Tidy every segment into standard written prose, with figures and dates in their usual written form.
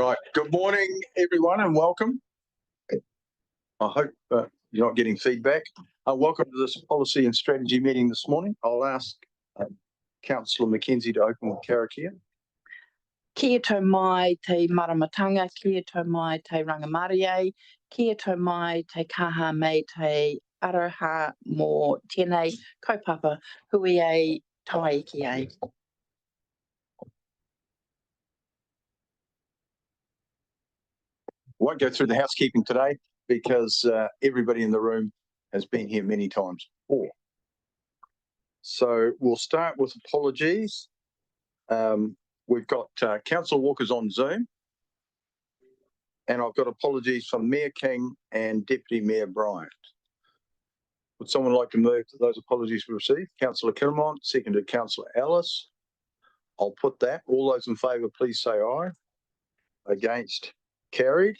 Right. Good morning, everyone, and welcome. I hope you're not getting feedback. Welcome to this policy and strategy meeting this morning. I'll ask Councillor Mackenzie to open with karakia. Kia tau mai te maramatanga, kia tau mai te rangamarie, kia tau mai te kaha me te araha mō tēnei kaupapa hui e tai ki e. Won't go through the housekeeping today because everybody in the room has been here many times before. So we'll start with apologies. We've got Councillor Walker's on Zoom, and I've got apologies from Mayor King and Deputy Mayor Bryant. Would someone like to move to those apologies we received? Councillor Kinmont, seconded Councillor Ellis. I'll put that. All those in favour, please say aye. Against? Carried.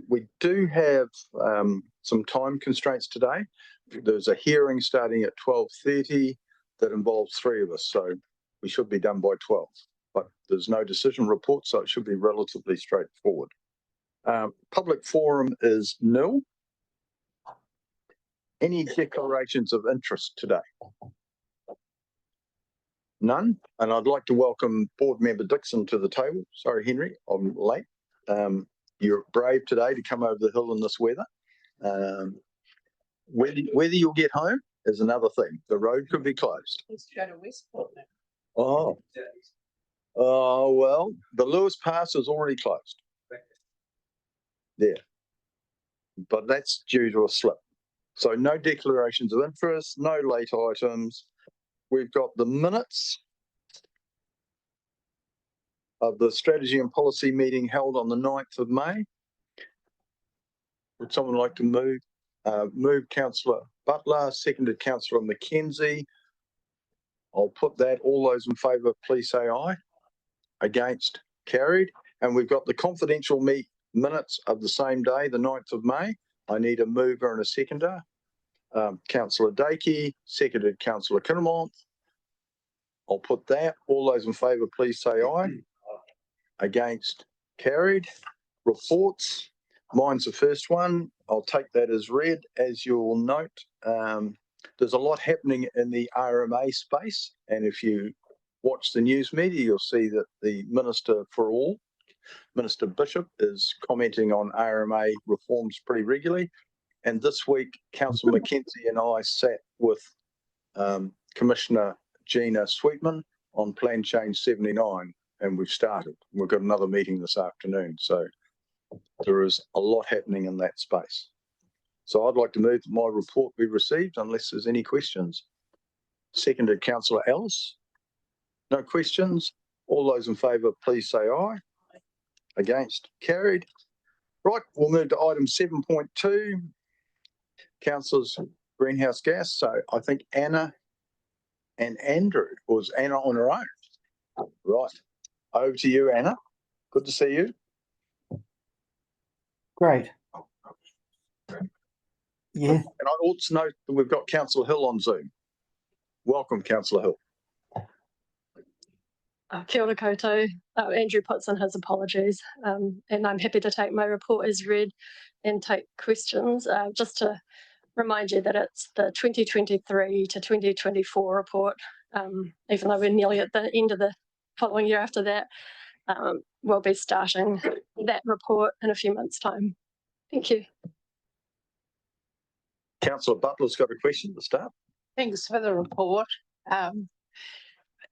We do have some time constraints today. There's a hearing starting at 12:30 that involves three of us, so we should be done by 12. But there's no decision report, so it should be relatively straightforward. Public forum is nil. Any declarations of interest today? None. And I'd like to welcome Board Member Dixon to the table. Sorry, Henry, I'm late. You're brave today to come over the hill in this weather. Whether you'll get home is another thing. The road could be closed. Let's go to Westport now. Oh, well, the Lewis Pass is already closed. There. But that's due to a slip. So no declarations of interest, no late items. We've got the minutes of the strategy and policy meeting held on the 9th of May. Would someone like to move? Move Councillor Butler, seconded Councillor Mackenzie. I'll put that. All those in favour, please say aye. Against? Carried. And we've got the confidential minutes of the same day, the 9th of May. I need a mover and a seconder. Councillor Dakey, seconded Councillor Kinmont. I'll put that. All those in favour, please say aye. Against? Carried. Reports. Mine's the first one. I'll take that as read. As you'll note, there's a lot happening in the RMA space. And if you watch the news media, you'll see that the Minister for All, Minister Bishop, is commenting on RMA reforms pretty regularly. And this week, Councillor Mackenzie and I sat with Commissioner Gina Sweetman on Plan Change 79, and we've started. We've got another meeting this afternoon. So there is a lot happening in that space. So I'd like to move to my report we received, unless there's any questions. Seconded Councillor Ellis. No questions. All those in favour, please say aye. Against? Carried. Right, we'll move to item 7.2. Councillors greenhouse gas. So I think Anna and Andrew, or was Anna on her own? Right. Over to you, Anna. Good to see you. Great. Yeah. And I also note that we've got Councillor Hill on Zoom. Welcome, Councillor Hill. Kia ora koutou. Andrew puts in his apologies, and I'm happy to take my report as read and take questions. Just to remind you that it's the 2023 to 2024 report, even though we're nearly at the end of the following year after that. We'll be starting that report in a few months' time. Thank you. Councillor Butler's got a question to start. Thanks for the report.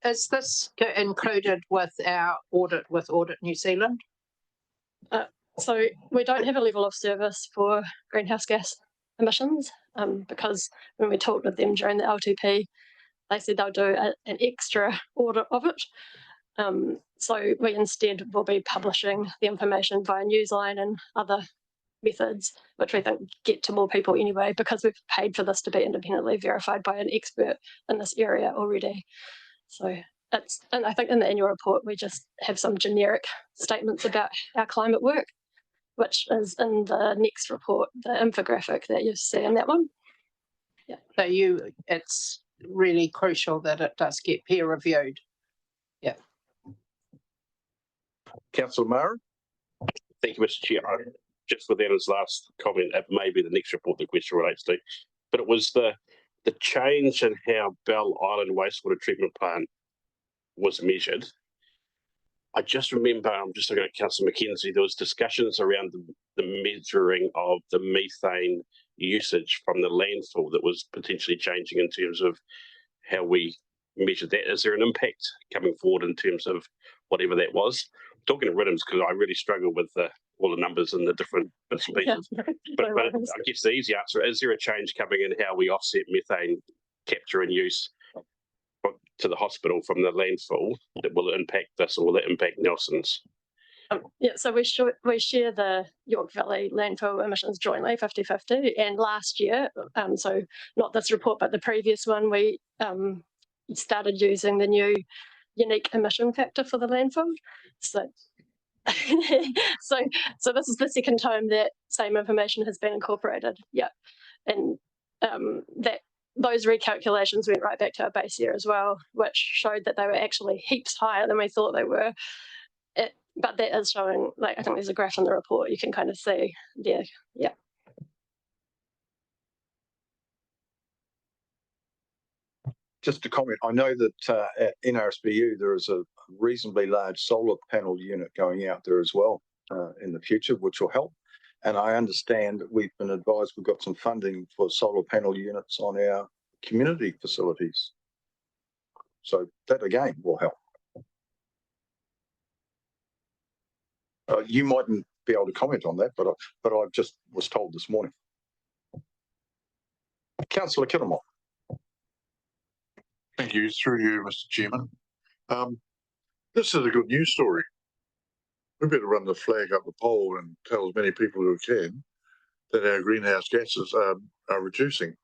Is this included with our audit with Audit New Zealand? So we don't have a level of service for greenhouse gas emissions because when we talked with them during the LTP, they said they'll do an extra audit of it. So we instead will be publishing the information via Newsline and other methods, which we think get to more people anyway, because we've paid for this to be independently verified by an expert in this area already. So and I think in the annual report, we just have some generic statements about our climate work, which is in the next report, the infographic that you see in that one. Yeah. So it's really crucial that it does get peer reviewed. Yeah. Councillor Murray. Thank you, Mr. Chair. Just with Anna's last comment, it may be the next report the question relates to, but it was the change in how Bell Island wastewater treatment plant was measured. I just remember, I'm just looking at Councillor Mackenzie, there was discussions around the measuring of the methane usage from the landfill that was potentially changing in terms of how we measured that. Is there an impact coming forward in terms of whatever that was? I'm talking to Riddams because I really struggle with all the numbers and the different bits and pieces. But I guess the easy answer is there a change coming in how we offset methane capture and use to the hospital from the landfill that will impact this, or will it impact Nelson's? Yeah, so we share the York Valley landfill emissions jointly, 50-50. And last year, so not this report, but the previous one, we started using the new unique emission factor for the landfill. So, so this is the second time that same information has been incorporated. Yeah, and those recalculations went right back to our base year as well, which showed that they were actually heaps higher than we thought they were. But that is showing, like, I think there's a graph in the report you can kind of see there. Yeah. Just to comment, I know that at NRSBU there is a reasonably large solar panel unit going out there as well in the future, which will help. And I understand that we've been advised we've got some funding for solar panel units on our community facilities. So that again will help. You mightn't be able to comment on that, but I just was told this morning. Councillor Killamore. Thank you. Through you, Mr. Chairman. This is a good news story. We better run the flag up the pole and tell as many people who can that our greenhouse gases are reducing.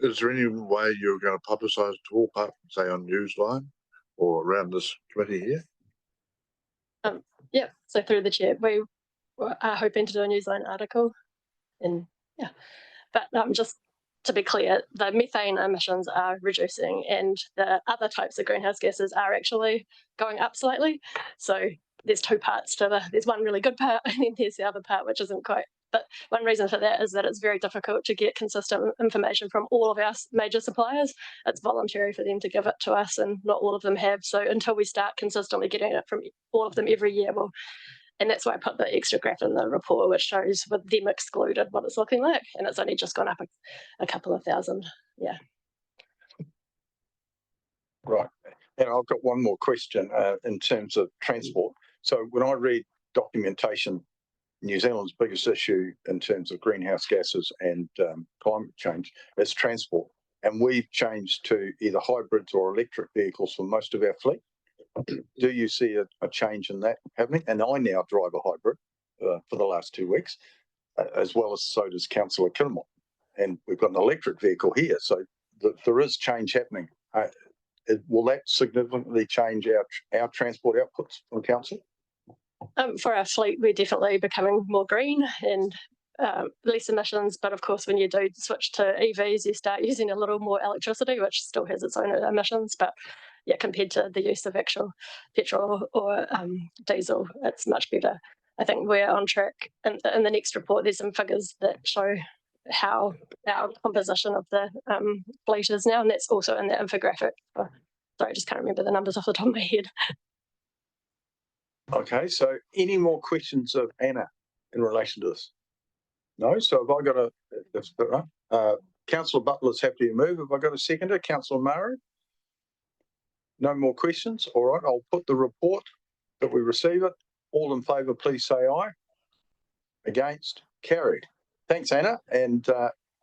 Is there any way you're going to publicise it all, apart from, say, on Newsline or around this committee here? Yeah, so through the chair, we are hoping to do a Newsline article. And yeah, but just to be clear, the methane emissions are reducing and the other types of greenhouse gases are actually going up slightly. So there's two parts to there's one really good part and then there's the other part which isn't quite. But one reason for that is that it's very difficult to get consistent information from all of our major suppliers. It's voluntary for them to give it to us and not all of them have. So until we start consistently getting it from all of them every year, and that's why I put the extra graph in the report, which shows with them excluded what it's looking like. And it's only just gone up a couple of thousand. Yeah. Right. And I've got one more question in terms of transport. So when I read documentation, New Zealand's biggest issue in terms of greenhouse gases and climate change is transport. And we've changed to either hybrids or electric vehicles for most of our fleet. Do you see a change in that happening? And I now drive a hybrid for the last 2 weeks, as well as so does Councillor Kilmore. And we've got an electric vehicle here. So there is change happening. Will that significantly change our transport outputs from council? For our fleet, we're definitely becoming more green and less emissions. But of course, when you do switch to EVs, you start using a little more electricity, which still has its own emissions. But yeah, compared to the use of actual petrol or diesel, it's much better. I think we're on track. And in the next report, there's some figures that show how our composition of the fleet is now, and that's also in the infographic. Sorry, I just can't remember the numbers off the top of my head. Okay, so any more questions of Anna in relation to this? No, so have I got that's right. Councillor Butler's happy to move. Have I got a seconder? Councillor Murray? No more questions? All right, I'll put the report that we receive it. All in favour, please say aye. Against? Carried. Thanks, Anna, and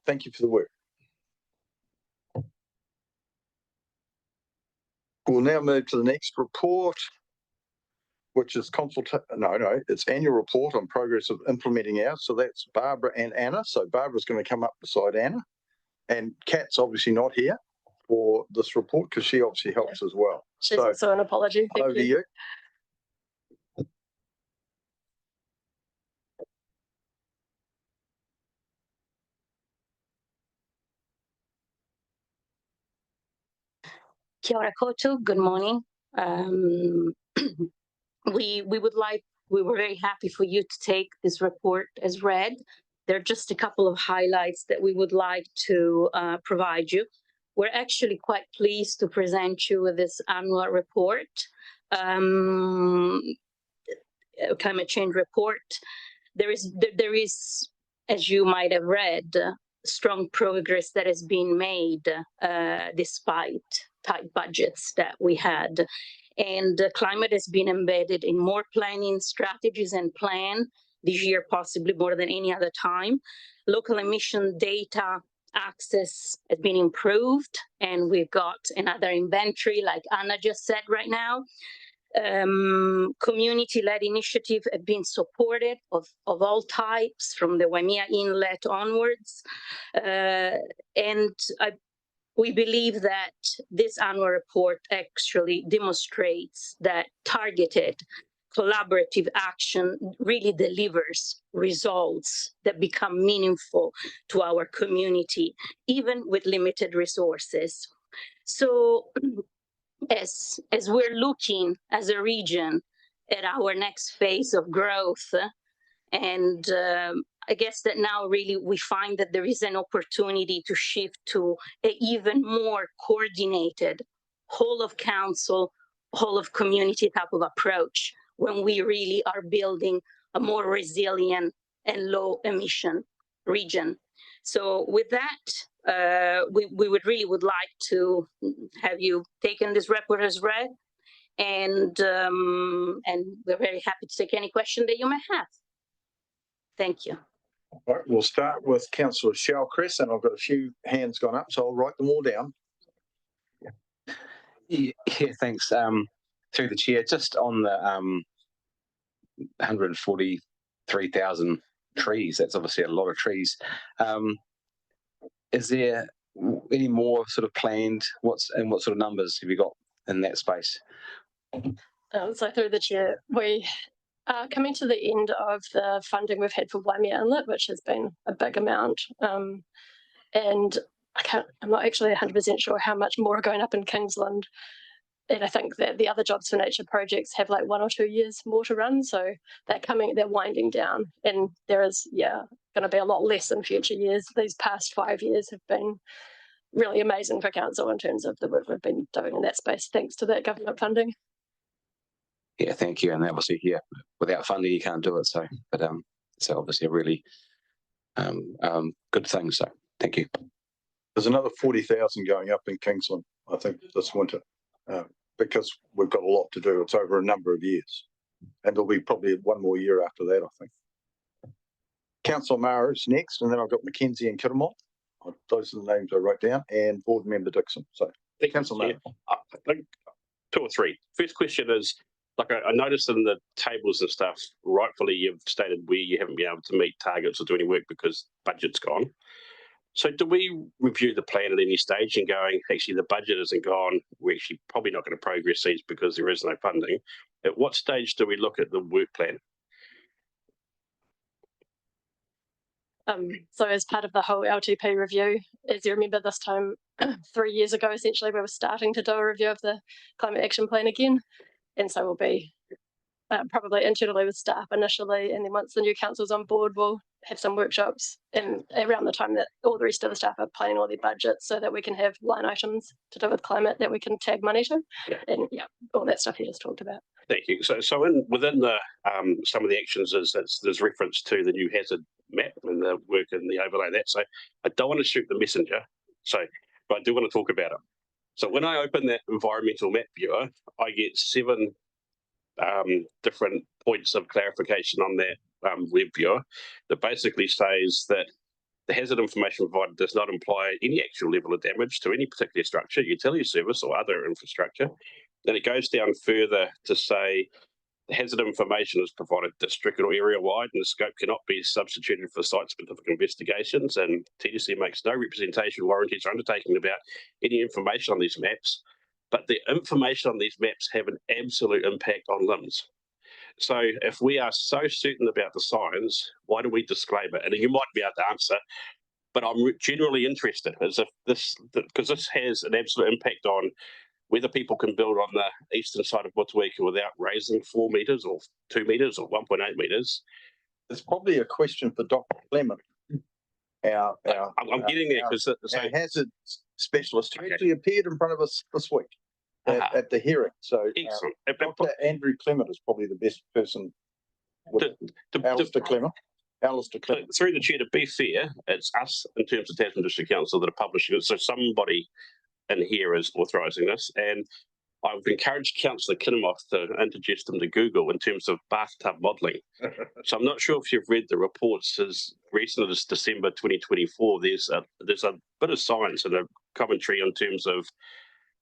thank you for the work. We'll now move to the next report, which is it's annual report on progress of implementing ours. So that's Barbara and Anna. So Barbara's going to come up beside Anna, and Kat's obviously not here for this report because she obviously helps as well. She's also an apology. Thank over to you. Kia ora koutou, good morning. we were very happy for you to take this report as read. There are just a couple of highlights that we would like to provide you. We're actually quite pleased to present you with this annual report, climate change report. There is, as you might have read, strong progress that has been made despite tight budgets that we had. And climate has been embedded in more planning strategies and plan this year, possibly more than any other time. Local emission data access has been improved, and we've got another inventory, like Anna just said right now. Community-led initiatives have been supported of all types, from the Waimea Inlet onwards. We believe that this annual report actually demonstrates that targeted collaborative action really delivers results that become meaningful to our community, even with limited resources. So as we're looking as a region at our next phase of growth, and I guess that now really we find that there is an opportunity to shift to an even more coordinated whole of council, whole of community type of approach, when we really are building a more resilient and low emission region. So with that, we would like to have you taken this report as read, and we're very happy to take any question that you may have. Thank you. All right, we'll start with Councillor Shellcrest, and I've got a few hands gone up, so I'll write them all down. Yeah, thanks. Through the chair, just on the 143,000 trees, that's obviously a lot of trees. Is there any more sort of planned? What sort of numbers have you got in that space? So through the chair, we are coming to the end of the funding we've had for Waimea Inlet, which has been a big amount. And I'm not actually 100% sure how much more are going up in Kingsland. And I think that the other Jobs for Nature projects have like 1 or 2 years more to run. So they're winding down. And there is, going to be a lot less in future years. These past 5 years have been really amazing for council in terms of the work we've been doing in that space, thanks to that government funding. Yeah, thank you. And obviously, without funding, you can't do it. So, but so obviously a really good thing. So, thank you. There's another 40,000 going up in Kingsland, I think, this winter, because we've got a lot to do. It's over a number of years, and there'll be probably one more year after that, I think. Councillor Mara is next, and then I've got Mackenzie and Kitamont. Those are the names I wrote down, and Board Member Dixon. So, Councillor Mara. I think 2 or 3. First question is, like I noticed in the tables and stuff, rightfully you've stated where you haven't been able to meet targets or do any work because budget's gone. So do we review the plan at any stage and going, actually the budget isn't gone, we're actually probably not going to progress these because there is no funding? At what stage do we look at the work plan? So as part of the whole LTP review, as you remember this time 3 years ago, essentially we were starting to do a review of the climate action plan again. And so we'll be probably internally with staff initially, and then once the new council's on board, we'll have some workshops and around the time that all the rest of the staff are planning all their budgets, so that we can have line items to do with climate that we can tag money to, and all that stuff you just talked about. Thank you. So within the some of the actions there's reference to the new hazard map and the work and the overlay of that. So I don't want to shoot the messenger, but I do want to talk about it. So when I open that environmental map viewer, I get 7 different points of clarification on that web viewer that basically says that the hazard information provided does not imply any actual level of damage to any particular structure, utility service or other infrastructure. Then it goes down further to say the hazard information is provided district or area wide, and the scope cannot be substituted for site-specific investigations. And TDC makes no representation, warranties, or undertaking about any information on these maps, but the information on these maps have an absolute impact on LIMS. So if we are so certain about the science, why do we disclaim it? And you might be able to answer, but I'm generally interested as if because this has an absolute impact on whether people can build on the eastern side of Motueka without raising 4 meters or 2 meters or 1.8 meters. It's probably a question for Dr. Clement. I'm getting there because Our hazard specialist who Okay. actually appeared in front of us this week at the hearing. So excellent. Dr. Andrew Clement is probably the best person. Alistair Clement. Through the chair, to be fair, it's us in terms of Tasman District Council that are publishing it. So somebody in here is authorising this, and I would encourage Councillor Kinnemoth to introduce them to Google in terms of bathtub modelling. So I'm not sure if you've read the reports as recent as December 2024. There's a bit of science and a commentary in terms of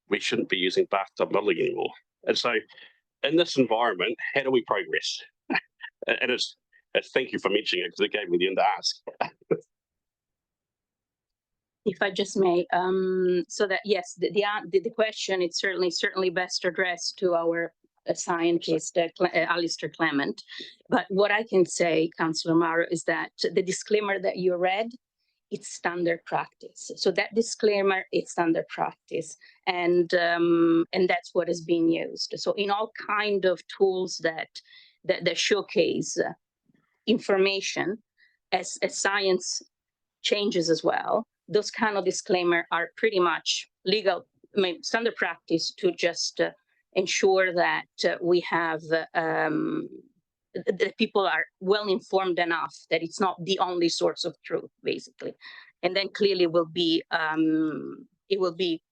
we shouldn't be using bathtub modelling anymore. And so in this environment, how do we progress? And it's thank you for mentioning it because it gave me the end to ask. If I just may, so that yes, the question is certainly best addressed to our scientist, Alistair Clement. But what I can say, Councillor Mara, is that the disclaimer that you read, it's standard practice. So that disclaimer, it's standard practice, and that's what is being used. So in all kind of tools that showcase information as science changes as well, those kind of disclaimer are pretty much legal, standard practice to just ensure that we have that people are well informed enough that it's not the only source of truth, basically. And then clearly it will be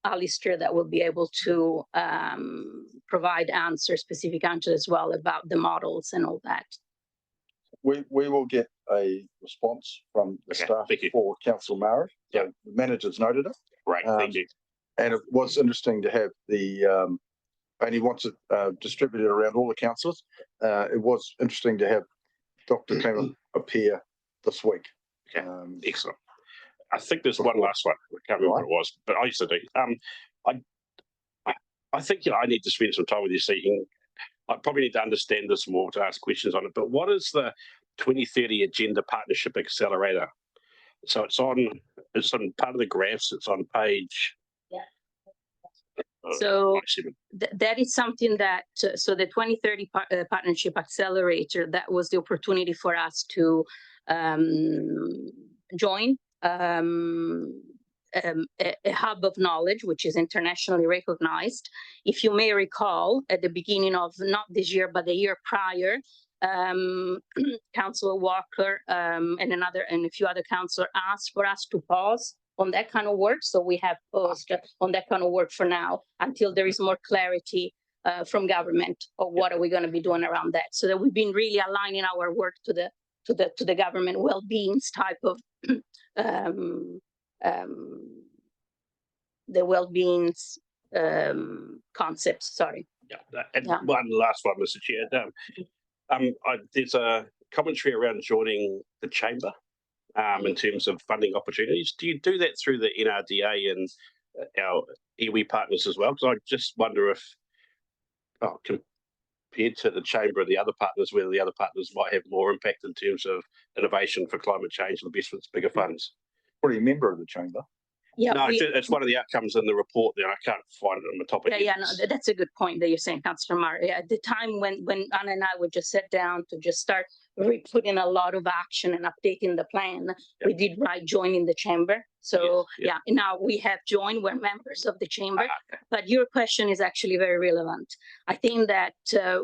Alistair that will be able to provide specific answers as well about the models and all that. We will get a response from the Okay, staff thank you. for Councillor Mara. Yeah. So the managers noted it. Right, thank you. And it was interesting to have and he wants it distributed around all the councillors. It was interesting to have Dr. Clement appear this week. Okay. Excellent. I think there's one last one. I can't remember what it was, but I used to do. I think I need to spend some time with you so you can. I probably need to understand this more to ask questions on it. But what is the 2030 Agenda Partnership Accelerator? So it's on part of the graphs. It's on page. So that is something that, so the 2030 Partnership Accelerator, that was the opportunity for us to join a hub of knowledge, which is internationally recognized. If you may recall, at the beginning of not this year, but the year prior, Councillor Walker and a few other councillors asked for us to pause on that kind of work. So we have paused on that kind of work for now until there is more clarity from government of what are we going to be doing around that. So that we've been really aligning our work to the government well-being's type of the well-being's concepts. Sorry. Yeah. And one last one, Mr. Chair. There's a commentary around joining the chamber in terms of funding opportunities. Do you do that through the NRDA and our iwi partners as well? Because I just wonder if, compared to the chamber and the other partners, whether the other partners might have more impact in terms of innovation for climate change investments, bigger funds. Already a member of the chamber. Yeah, no, it's one of the outcomes in the report there. I can't find it on the topic. Yeah, no, that's a good point that you're saying, Councillor Mara. At the time when Anna and I would just sit down to just start putting a lot of action and updating the plan, we did write joining the chamber. So now we have joined, we're members of the chamber. But your question is actually very relevant. I think that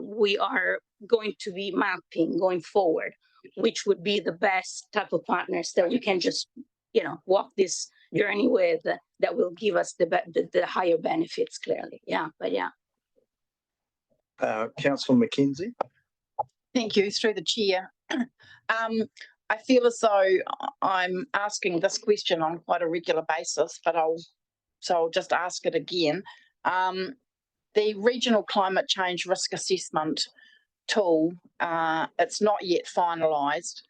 we are going to be mapping going forward, which would be the best type of partners that we can just, walk this journey with that will give us the higher benefits clearly. Councillor McKenzie. Thank you, through the chair. I feel as though I'm asking this question on quite a regular basis, but I'll just ask it again. The regional climate change risk assessment tool, it's not yet finalised.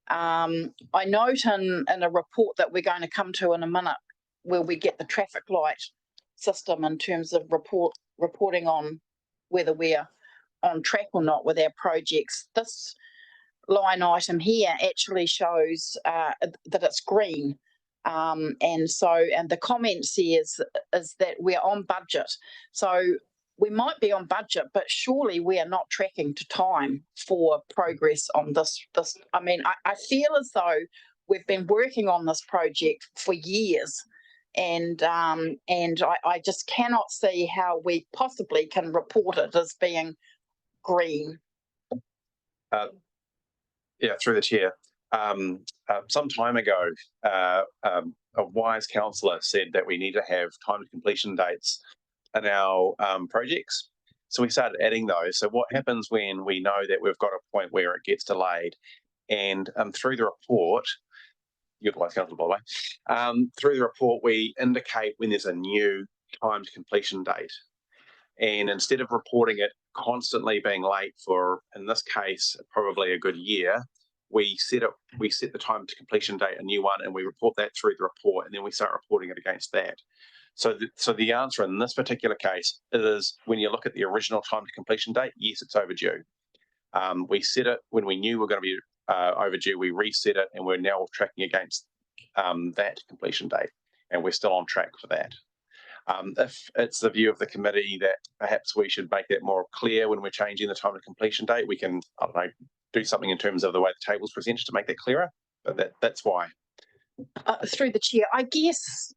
I note in a report that we're going to come to in a minute where we get the traffic light system in terms of reporting on whether we're on track or not with our projects. This line item here actually shows that it's green. And the comment says is that we're on budget. So we might be on budget, but surely we are not tracking to time for progress on this. I mean, I feel as though we've been working on this project for years, and I just cannot see how we possibly can report it as being green. Yeah, through the chair. Some time ago, a wise councillor said that we need to have time to completion dates in our projects. So we started adding those. So what happens when we know that we've got a point where it gets delayed? And through the report, you're the wise councillor, by the way, through the report, we indicate when there's a new time to completion date. And instead of reporting it constantly being late for, in this case, probably a good year, we set the time to completion date, a new one, and we report that through the report, and then we start reporting it against that. So the answer in this particular case is, when you look at the original time to completion date, yes, it's overdue. We set it when we knew we were going to be overdue. We reset it, and we're now tracking against that completion date, and we're still on track for that. If it's the view of the committee that perhaps we should make that more clear when we're changing the time to completion date, we can, I don't know, do something in terms of the way the table's presented to make that clearer. But that's why. Through the chair, I guess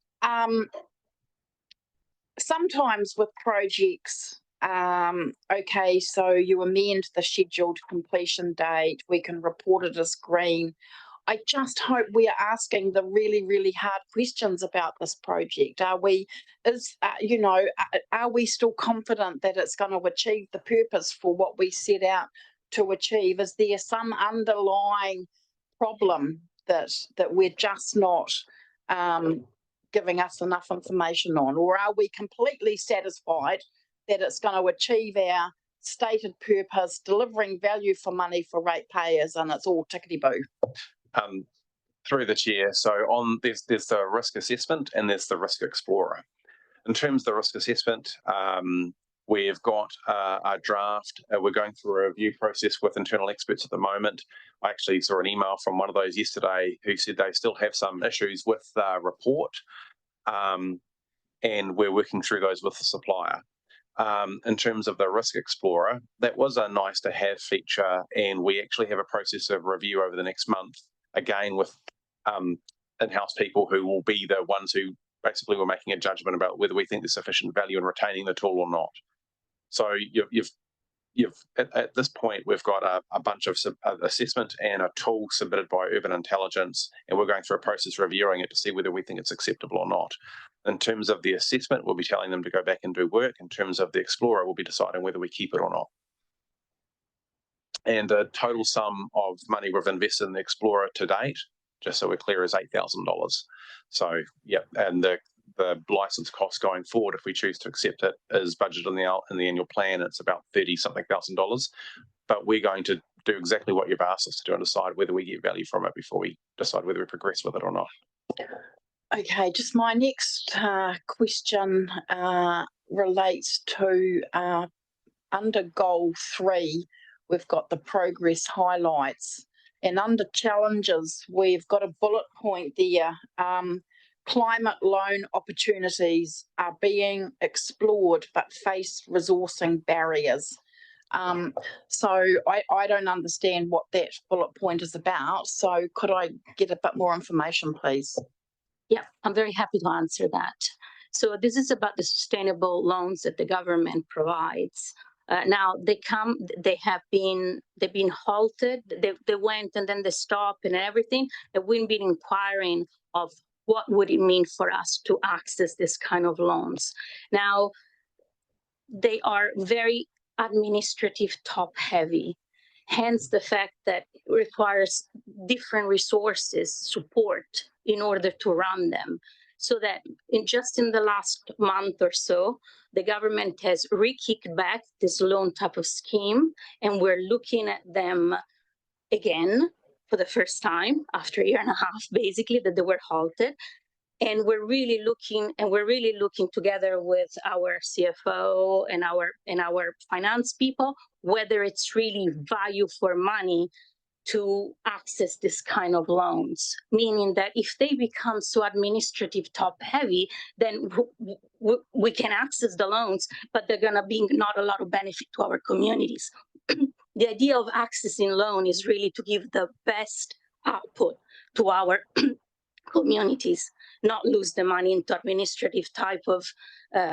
sometimes with projects, okay, so you amend the scheduled completion date, we can report it as green. I just hope we are asking the really, really hard questions about this project. Are we still confident that it's going to achieve the purpose for what we set out to achieve? Is there some underlying problem that we're just not giving us enough information on? Or are we completely satisfied that it's going to achieve our stated purpose, delivering value for money for ratepayers, and it's all tickety-boo? Through the chair, so there's the risk assessment and there's the risk explorer. In terms of the risk assessment, we've got a draft. We're going through a review process with internal experts at the moment. I actually saw an email from one of those yesterday who said they still have some issues with the report, and we're working through those with the supplier. In terms of the risk explorer, that was a nice to have feature, and we actually have a process of review over the next month, again with in-house people who will be the ones who basically were making a judgment about whether we think there's sufficient value in retaining the tool or not. So you've at this point, we've got a bunch of assessment and a tool submitted by Urban Intelligence, and we're going through a process reviewing it to see whether we think it's acceptable or not. In terms of the assessment, we'll be telling them to go back and do work. In terms of the Explorer, we'll be deciding whether we keep it or not. And the total sum of money we've invested in the Explorer to date, just so we're clear, is $8,000. So, yeah, and the license cost going forward, if we choose to accept it, is budgeted in the annual plan. It's about $30-something thousand. But we're going to do exactly what you've asked us to do and decide whether we get value from it before we decide whether we progress with it or not. Okay, just my next question relates to under goal 3, we've got the progress highlights, and under challenges, we've got a bullet point there. Climate loan opportunities are being explored but face resourcing barriers. So I don't understand what that bullet point is about. So could I get a bit more information, please? Yeah, I'm very happy to answer that. So this is about the sustainable loans that the government provides. Now they've been halted. They went and then they stopped and everything. And we've been inquiring of what would it mean for us to access this kind of loans. Now, they are very administrative top heavy, hence the fact that it requires different resources, support in order to run them. So that in the last month or so, the government has re-kicked back this loan type of scheme, and we're looking at them again for the first time after a year and a half, basically, that they were halted. And we're really looking together with our CFO and our finance people, whether it's really value for money to access this kind of loans, meaning that if they become so administrative top heavy, then we can access the loans, but they're going to be not a lot of benefit to our communities. The idea of accessing loan is really to give the best output to our communities, not lose the money into administrative type of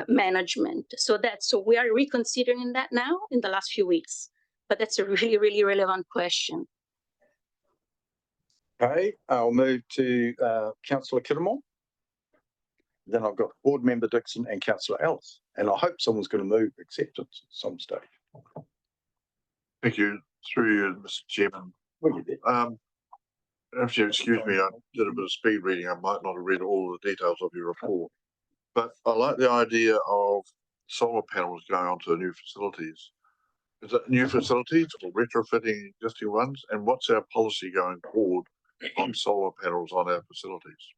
management. So we are reconsidering that now in the last few weeks, but that's a really, really relevant question. Okay, I'll move to councillor Kittermore. Then I've got board member Dixon and councillor Ellis, and I hope someone's going to move acceptance at some stage. Thank you. Through you, Mr. Chairman. Well, you did. If you excuse me, I did a bit of speed reading. I might not have read all the details of your report, but I like the idea of solar panels going onto the new facilities. Is it new facilities or retrofitting existing ones? And what's our policy going forward on solar panels on our facilities?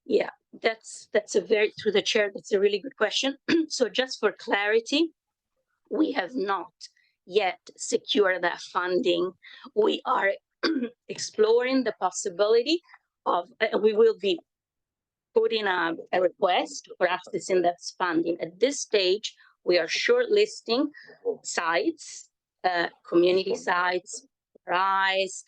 Yeah, that's through the chair, that's a really good question. So just for clarity, we have not yet secured that funding. We are exploring the possibility of, we will be putting a request for accessing that funding. At this stage, we are shortlisting sites, community sites, RISE,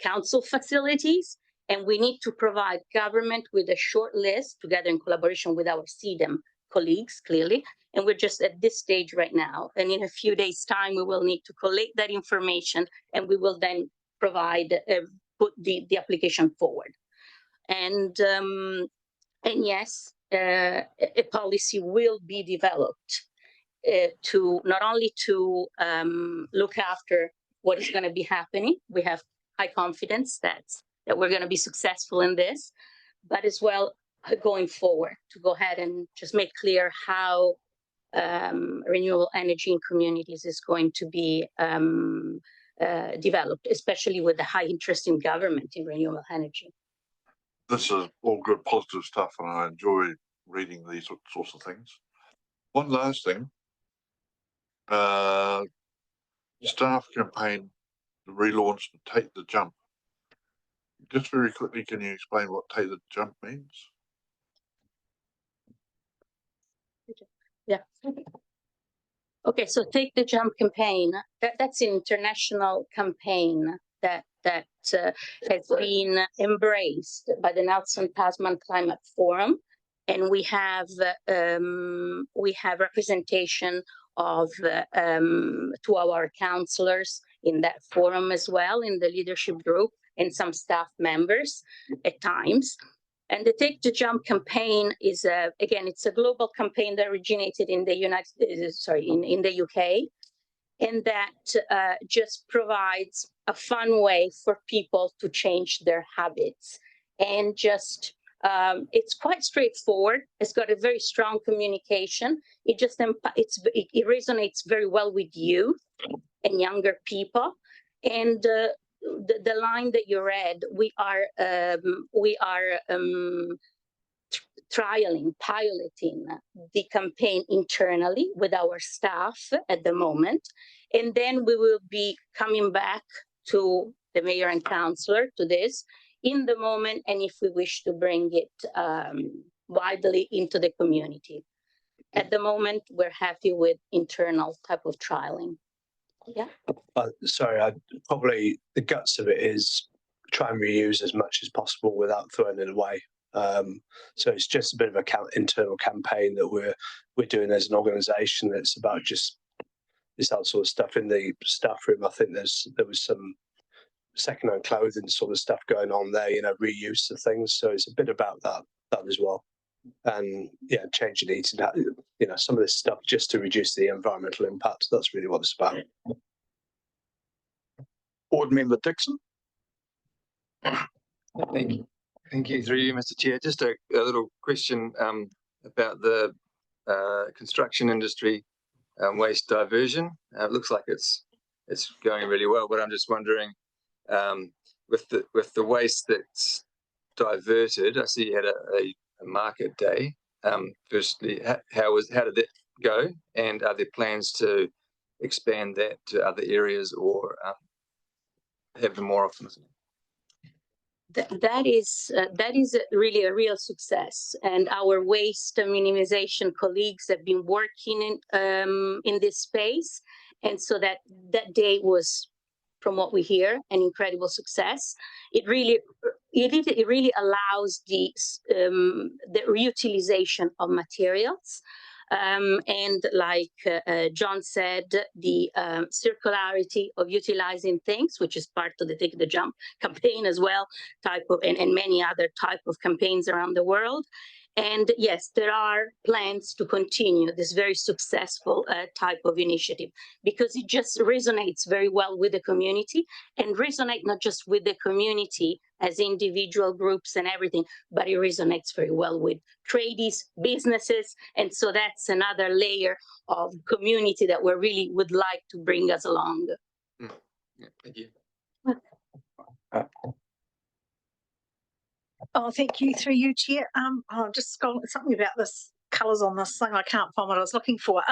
council facilities, and we need to provide government with a short list together in collaboration with our CDEM colleagues, clearly. And we're just at this stage right now. And in a few days' time, we will need to collect that information and we will then provide, put the application forward. And yes, a policy will be developed to not only to look after what is going to be happening. We have high confidence that we're going to be successful in this, but as well going forward to go ahead and just make clear how renewable energy in communities is going to be developed, especially with the high interest in government in renewable energy. This is all good, positive stuff, and I enjoy reading these sorts of things. One last thing, staff campaign to relaunch and Take the Jump. Just very quickly, can you explain what Take the Jump means? Yeah. Okay, so Take the Jump campaign, that's an international campaign that has been embraced by the Nelson Tasman Climate Forum, and we have representation of 2 of our councillors in that forum as well, in the leadership group, and some staff members at times. And the Take the Jump campaign is again, it's a global campaign that originated in the in the UK, and that just provides a fun way for people to change their habits. And just it's quite straightforward. It's got a very strong communication. It just it resonates very well with youth and younger people. And the line that you read, we are piloting the campaign internally with our staff at the moment, and then we will be coming back to the mayor and councillor to this in the moment, and if we wish to bring it widely into the community. At the moment, we're happy with internal type of trialing. Yeah. Sorry, probably the guts of it is try and reuse as much as possible without throwing it away. So it's just a bit of an internal campaign that we're doing as an organisation. That's about just this sort of stuff in the staff room. I think there was some second-hand clothing sort of stuff going on there, reuse of things. So it's a bit about that as well. And yeah, changing eating, some of this stuff just to reduce the environmental impact. That's really what it's about. Board member Dixon. Thank you through you, Mr. Chair. Just a little question about the construction industry waste diversion. It looks like it's going really well, but I'm just wondering with the waste that's diverted. I see you had a market day. Firstly, how did that go, and are there plans to expand that to other areas, or have them more often. That is really a real success, and our waste minimization colleagues have been working in this space, and so that day was, from what we hear, an incredible success. It really allows the reutilization of materials. And like John said, the circularity of utilizing things, which is part of the Take the Jump campaign as well, and many other type of campaigns around the world. And yes, there are plans to continue this very successful type of initiative, because it just resonates very well with the community, and resonate not just with the community as individual groups and everything, but it resonates very well with tradies, businesses. And so that's another layer of community that we really would like to bring us along. Yeah, thank you. Oh, thank you. Through you, Chair. I'll just go something about this colours on this thing. I can't find what I was looking for.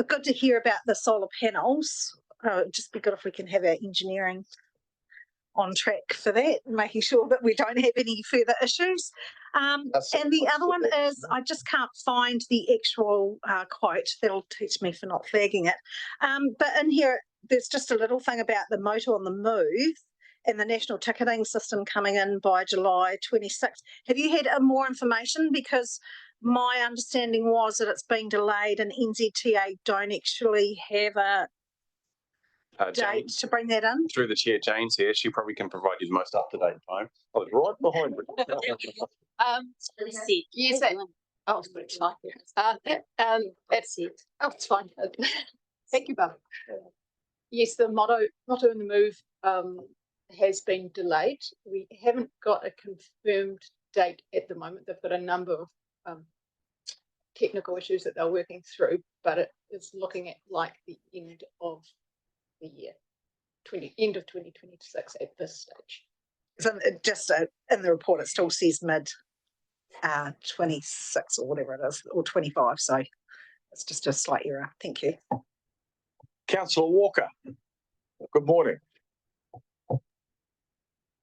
Good to hear about the solar panels. It'd just be good if we can have our engineering on track for that, making sure that we don't have any further issues. And the other one is, I just can't find the actual quote. That'll teach me for not flagging it. But in here, there's just a little thing about the Motor on the Move and the national ticketing system coming in by July 26th. Have you had more information? Because my understanding was that it's being delayed and NZTA don't actually have a date to bring that in. Through the chair, Jane's here. She probably can provide you the most up-to-date time. I was right behind her. Let's see. Yes, oh, it's fine. That's it. Oh, it's fine. Thank you, Bob. Yes, the Motor on the Move has been delayed. We haven't got a confirmed date at the moment. They've got a number of technical issues that they're working through, but it is looking at like the end of the year, end of 2026 at this stage. So just in the report, it still says mid 26 or whatever it is, or 25. So it's just a slight error. Thank you. Councillor Walker, good morning.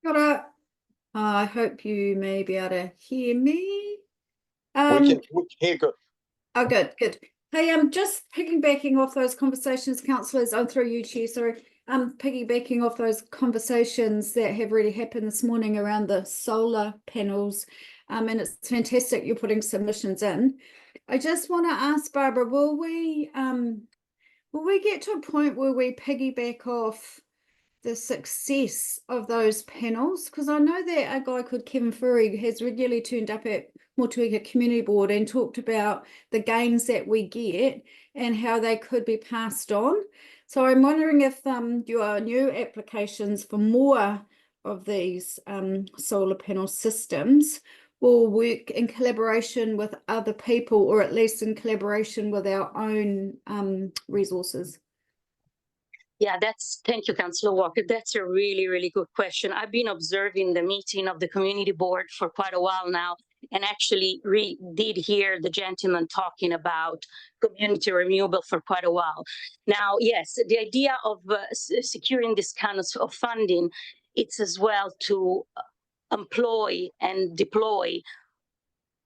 Got it. I hope you may be able to hear me. We can hear good. Oh, good. Hey, I'm just piggybacking off those conversations, councillors. I'm through you, Chair, sorry. I'm piggybacking off those conversations that have already happened this morning around the solar panels. And it's fantastic you're putting submissions in. I just want to ask Barbara, will we get to a point where we piggyback off the success of those panels? Because I know that a guy called Kevin Furry has regularly turned up at Motueka Community Board and talked about the gains that we get and how they could be passed on. So I'm wondering if your new applications for more of these solar panel systems will work in collaboration with other people, or at least in collaboration with our own resources. Yeah, thank you, Councillor Walker. That's a really, really good question. I've been observing the meeting of the community board for quite a while now, and actually did hear the gentleman talking about community renewable for quite a while. Now, yes, the idea of securing this kind of funding, it's as well to employ and deploy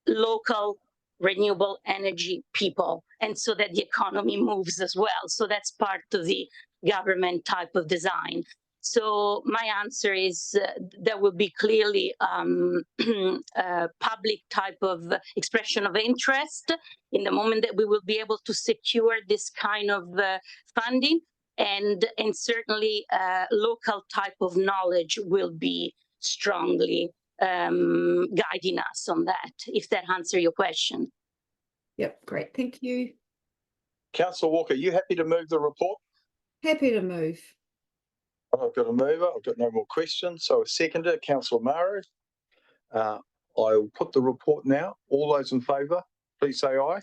local renewable energy people, and so that the economy moves as well. So that's part of the government type of design. So my answer is there will be clearly a public type of expression of interest in the moment that we will be able to secure this kind of funding, and certainly local type of knowledge will be strongly guiding us on that, if that answers your question. Yep, great, thank you. Councillor Walker, are you happy to move the report? Happy to move. I've got a mover. I've got no more questions. So a seconder, Councillor Maru. I'll put the report now. All those in favour, please say aye.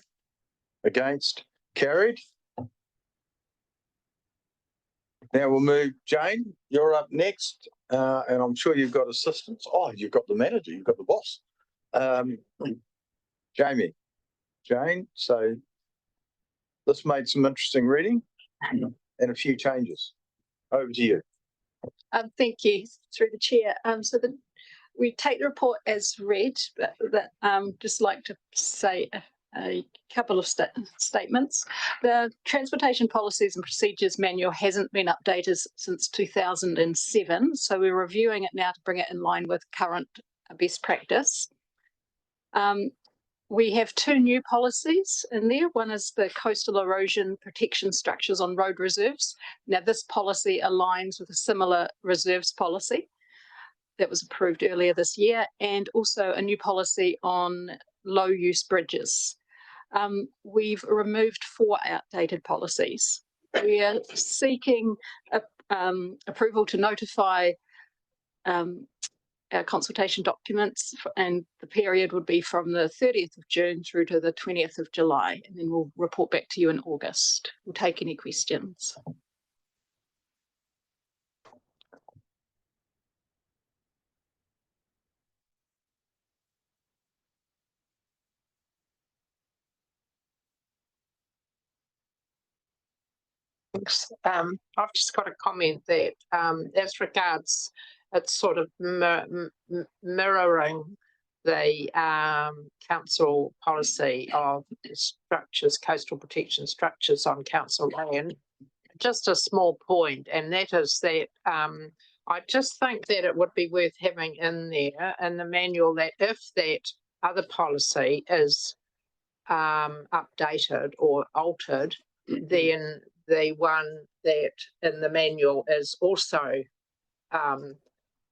Against? Carried. Now we'll move. Jane, you're up next, and I'm sure you've got assistance. Oh, you've got the manager, you've got the boss. Jane, so this made some interesting reading and a few changes. Over to you. Thank you through the chair. We take the report as read, but just like to say a couple of statements. The Transportation Policies and Procedures Manual hasn't been updated since 2007, so we're reviewing it now to bring it in line with current best practice. We have two new policies in there. One is the Coastal Erosion Protection Structures on Road Reserves. Now, this policy aligns with a similar reserves policy that was approved earlier this year, and also a new policy on low-use bridges. We've removed 4 outdated policies. We are seeking approval to notify our consultation documents, and the period would be from the 30th of June through to the 20th of July, and then we'll report back to you in August. We'll take any questions. Thanks. I've just got a comment that as regards it's sort of mirroring the council policy of structures, coastal protection structures on council land. Just a small point, and that is that I just think that it would be worth having in there in the manual that if that other policy is updated or altered, then the one that in the manual is also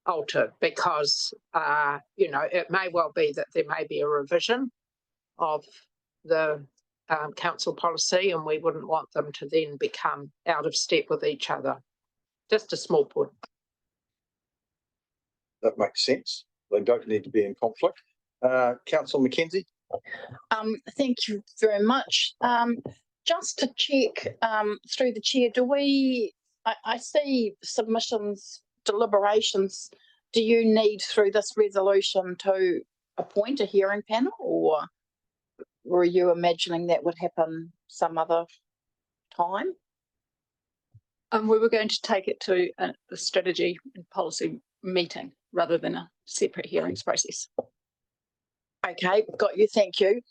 altered, because it may well be that there may be a revision of the council policy, and we wouldn't want them to then become out of step with each other. Just a small point. That makes sense. They don't need to be in conflict. Councillor McKenzie. Thank you very much. Just to check through the chair, I see submissions, deliberations. Do you need through this resolution to appoint a hearing panel, or were you imagining that would happen some other time? We were going to take it to the strategy and policy meeting rather than a separate hearings process. Okay, got you. Thank you.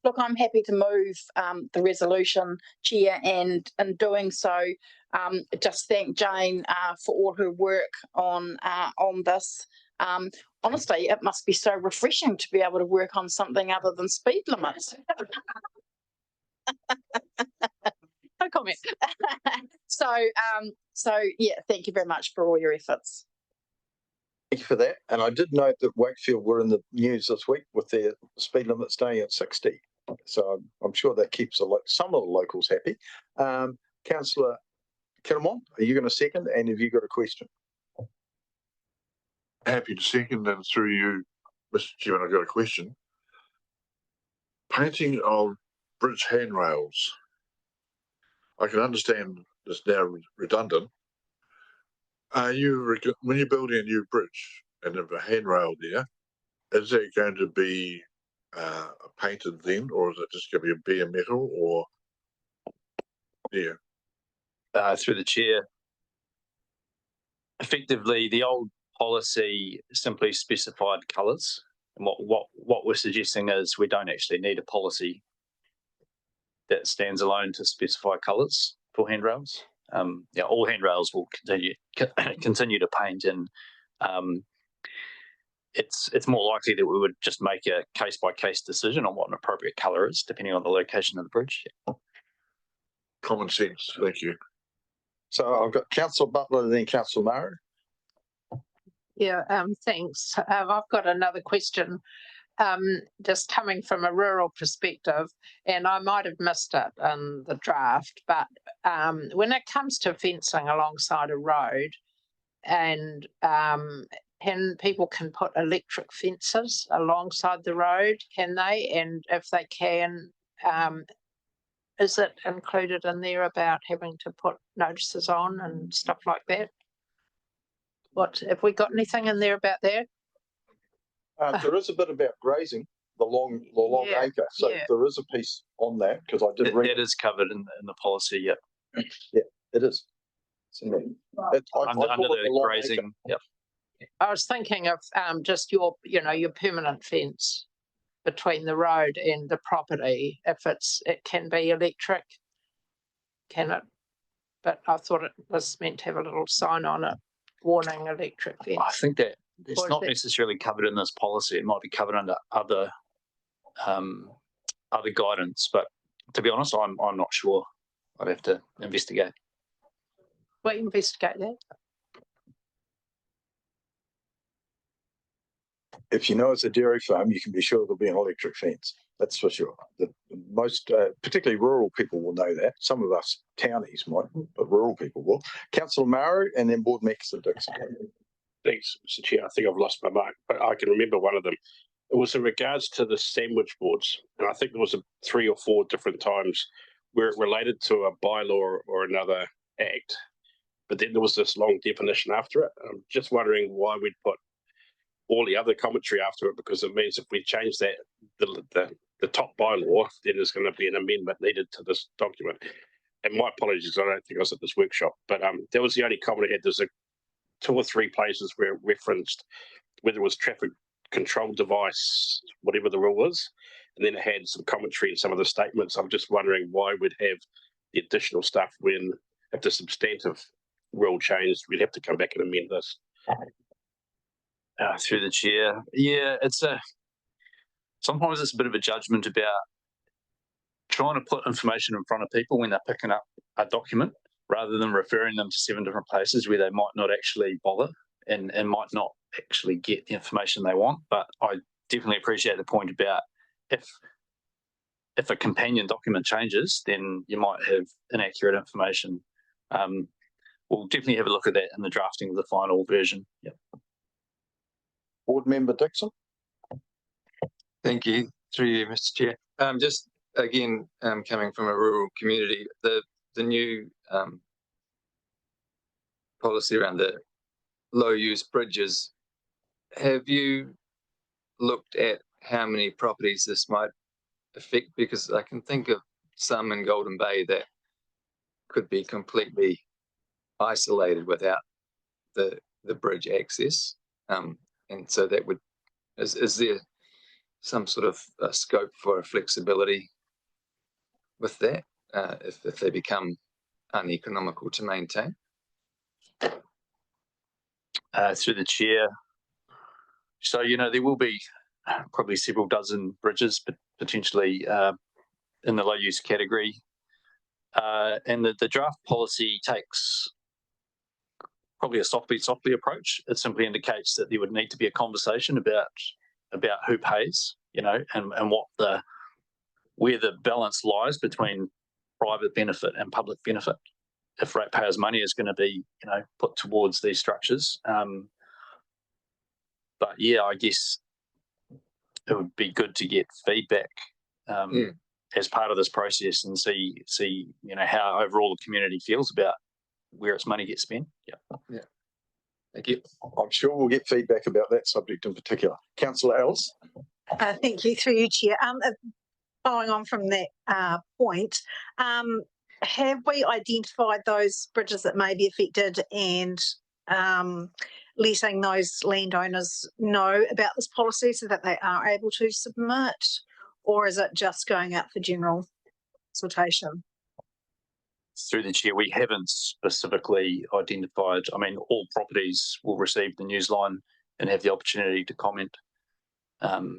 Look, I'm happy to move the resolution, Chair, and in doing so, just thank Jane for all her work on this. Honestly, it must be so refreshing to be able to work on something other than speed limits. No comment. So yeah, thank you very much for all your efforts. Thank you for that. And I did note that Wakefield were in the news this week with their speed limit staying at 60. So I'm sure that keeps some of the locals happy. Councillor Kiramon, are you going to second? And have you got a question? Happy to second, and through you, Mr. Chairman, I've got a question. Painting of bridge handrails. I can understand it's now redundant. Are you, when you're building a new bridge and have a handrail there, is it going to be painted then, or is it just going to be a bare metal, or yeah? Through the chair, effectively the old policy simply specified colours, and what we're suggesting is we don't actually need a policy that stands alone to specify colours for handrails. Yeah, all handrails will continue to paint, and it's more likely that we would just make a case by case decision on what an appropriate colour is, depending on the location of the bridge. Common sense. Thank you. So I've got Councillor Butler and then Councillor Murray. Yeah, thanks. I've got another question. Just coming from a rural perspective, and I might have missed it in the draft, but when it comes to fencing alongside a road, and people can put electric fences alongside the road, can they? And if they can, is it included in there about having to put notices on and stuff like that? What have we got anything in there about that? There is a bit about grazing, the long Yeah, acre. So yeah. there is a piece on that, because I did read. That is covered in the policy. Yeah. Yeah, it is. Under the grazing, yep. I was thinking of just your permanent fence between the road and the property. If it can be electric, can it? But I thought it was meant to have a little sign on it, warning electric fence. I think that it's Or is not it- necessarily covered in this policy. It might be covered under other guidance, but to be honest, I'm not sure. I'd have to investigate. Well, investigate that. If you know it's a dairy farm, you can be sure there'll be an electric fence. That's for sure. The most, particularly rural people will know that. Some of us townies might, but rural people will. Councillor Maru and then Board Member Dixon. Thanks, Mr. Chair. I think I've lost my mark, but I can remember one of them. It was in regards to the sandwich boards, and I think there was 3 or 4 different times where it related to a bylaw or another act, but then there was this long definition after it. I'm just wondering why we'd put all the other commentary after it, because it means if we change that the top bylaw, then there's going to be an amendment needed to this document. And my apologies, I don't think I was at this workshop, but that was the only comment I had. There's 2 or 3 places where it referenced whether it was traffic control device, whatever the rule was, and then it had some commentary in some of the statements. I'm just wondering why we'd have the additional stuff when, if the substantive rule changed, we'd have to come back and amend this. Through the chair, yeah, sometimes it's a bit of a judgment about trying to put information in front of people when they're picking up a document, rather than referring them to 7 different places where they might not actually bother and might not actually get the information they want. But I definitely appreciate the point about if a companion document changes, then you might have inaccurate information. We'll definitely have a look at that in the drafting of the final version. Yep. Board Member Dixon. Thank you, through you, Mr. Chair. Just again, coming from a rural community, the new policy around the low use bridges, have you looked at how many properties this might affect? Because I can think of some in Golden Bay that could be completely isolated without the bridge access. And so that would, is there some sort of scope for flexibility with that if they become uneconomical to maintain? Through the chair. So, there will be probably several dozen bridges, but potentially in the low use category. And the draft policy takes probably a softly approach. It simply indicates that there would need to be a conversation about who pays, and where the balance lies between private benefit and public benefit. If ratepayers' money is going to be, put towards these structures. But yeah, I guess it would be good to get feedback as part of this process and see, how overall the community feels about where its money gets spent. Yeah. Thank you. I'm sure we'll get feedback about that subject in particular. Councillor Ellis. Thank you, through you, Chair. Following on from that point, have we identified those bridges that may be affected and letting those landowners know about this policy so that they are able to submit, or is it just going out for general consultation? Through the chair, we haven't specifically identified. I mean, all properties will receive the newsline and have the opportunity to comment,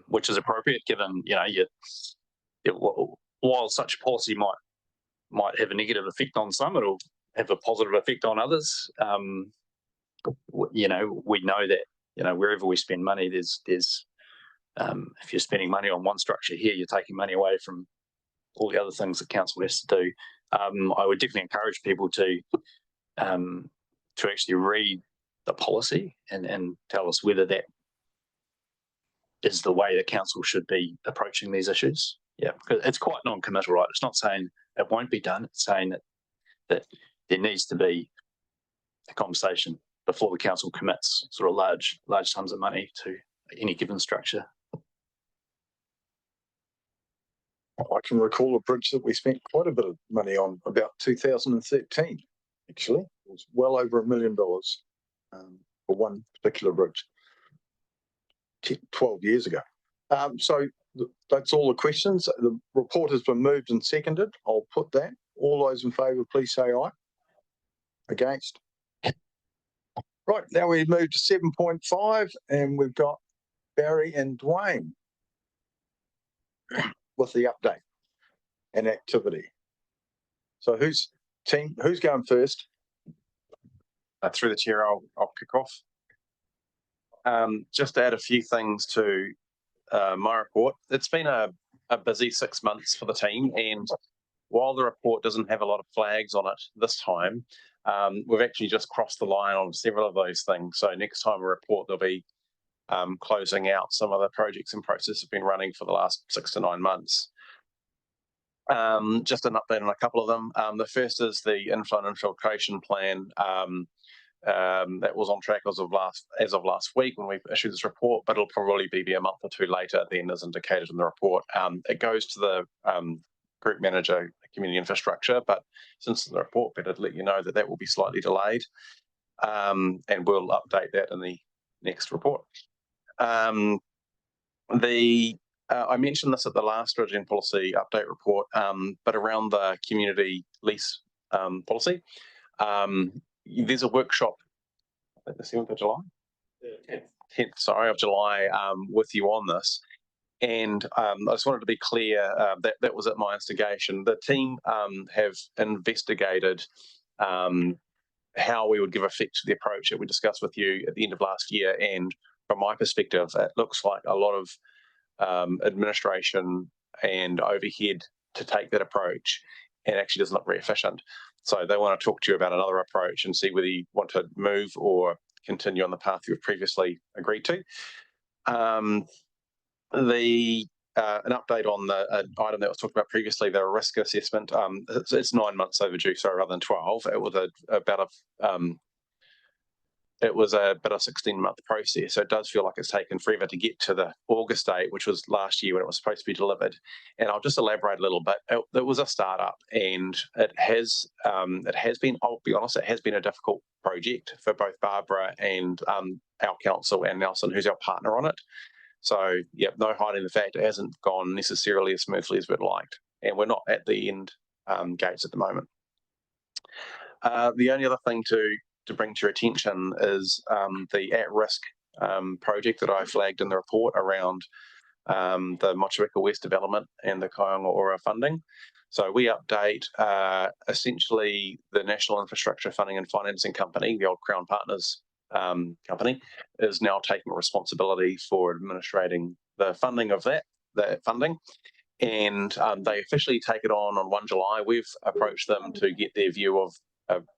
which is appropriate given, while such a policy might have a negative effect on some, it'll have a positive effect on others. We know that, wherever we spend money, there's if you're spending money on one structure here, you're taking money away from all the other things that council has to do. I would definitely encourage people to actually read the policy and tell us whether that is the way that council should be approaching these issues. Yeah, because it's quite non-committal, right? It's not saying it won't be done. It's saying that there needs to be a conversation before the council commits sort of large sums of money to any given structure. I can recall a bridge that we spent quite a bit of money on about 2013, actually. was well over $1 million for one particular bridge 12 years ago. So that's all the questions. The report has been moved and seconded. I'll put that. All those in favour, please say aye. Against? Right, now we move to 7.5 and we've got Barry and Dwayne with the update and activity. So who's going first? Through the chair, I'll kick off. Just to add a few things to my report. It's been a busy 6 months for the team, and while the report doesn't have a lot of flags on it this time, we've actually just crossed the line on several of those things. So next time we report, there'll be closing out some of the projects and processes have been running for the last 6 to 9 months. Just an update on a couple of them. The first is the inflow and infiltration plan. That was on track as of last week when we issued this report, but it'll probably be a month or two later than is indicated in the report. It goes to the Group Manager, Community Infrastructure, but since the report, better to let you know that will be slightly delayed, and we'll update that in the next report. I mentioned this at the last Strategy and Policy update report, but around the community lease policy, there's a workshop, I think the 7th of July? 10th, of July, with you on this. And I just wanted to be clear that was at my instigation. The team have investigated how we would give effect to the approach that we discussed with you at the end of last year. And from my perspective, it looks like a lot of administration and overhead to take that approach, and actually doesn't look very efficient. So they want to talk to you about another approach and see whether you want to move or continue on the path you've previously agreed to. An update on the item that was talked about previously, the risk assessment. It's 9 months overdue, so rather than 12. It was about a 16-month process. So it does feel like it's taken forever to get to the August date, which was last year when it was supposed to be delivered. And I'll just elaborate a little bit. It was a startup, and it has been, I'll be honest, it has been a difficult project for both Barbara and our council and Nelson, who's our partner on it. So, yeah, no hiding the fact it hasn't gone necessarily as smoothly as we'd liked, and we're not at the end gates at the moment. The only other thing to bring to your attention is the at-risk project that I flagged in the report around the Motueka West development and the Kaionga Ora funding. So we update essentially the National Infrastructure Funding and Financing Company, the old Crown Partners company, is now taking responsibility for administrating the funding of that funding. And they officially take it on 1 July. We've approached them to get their view of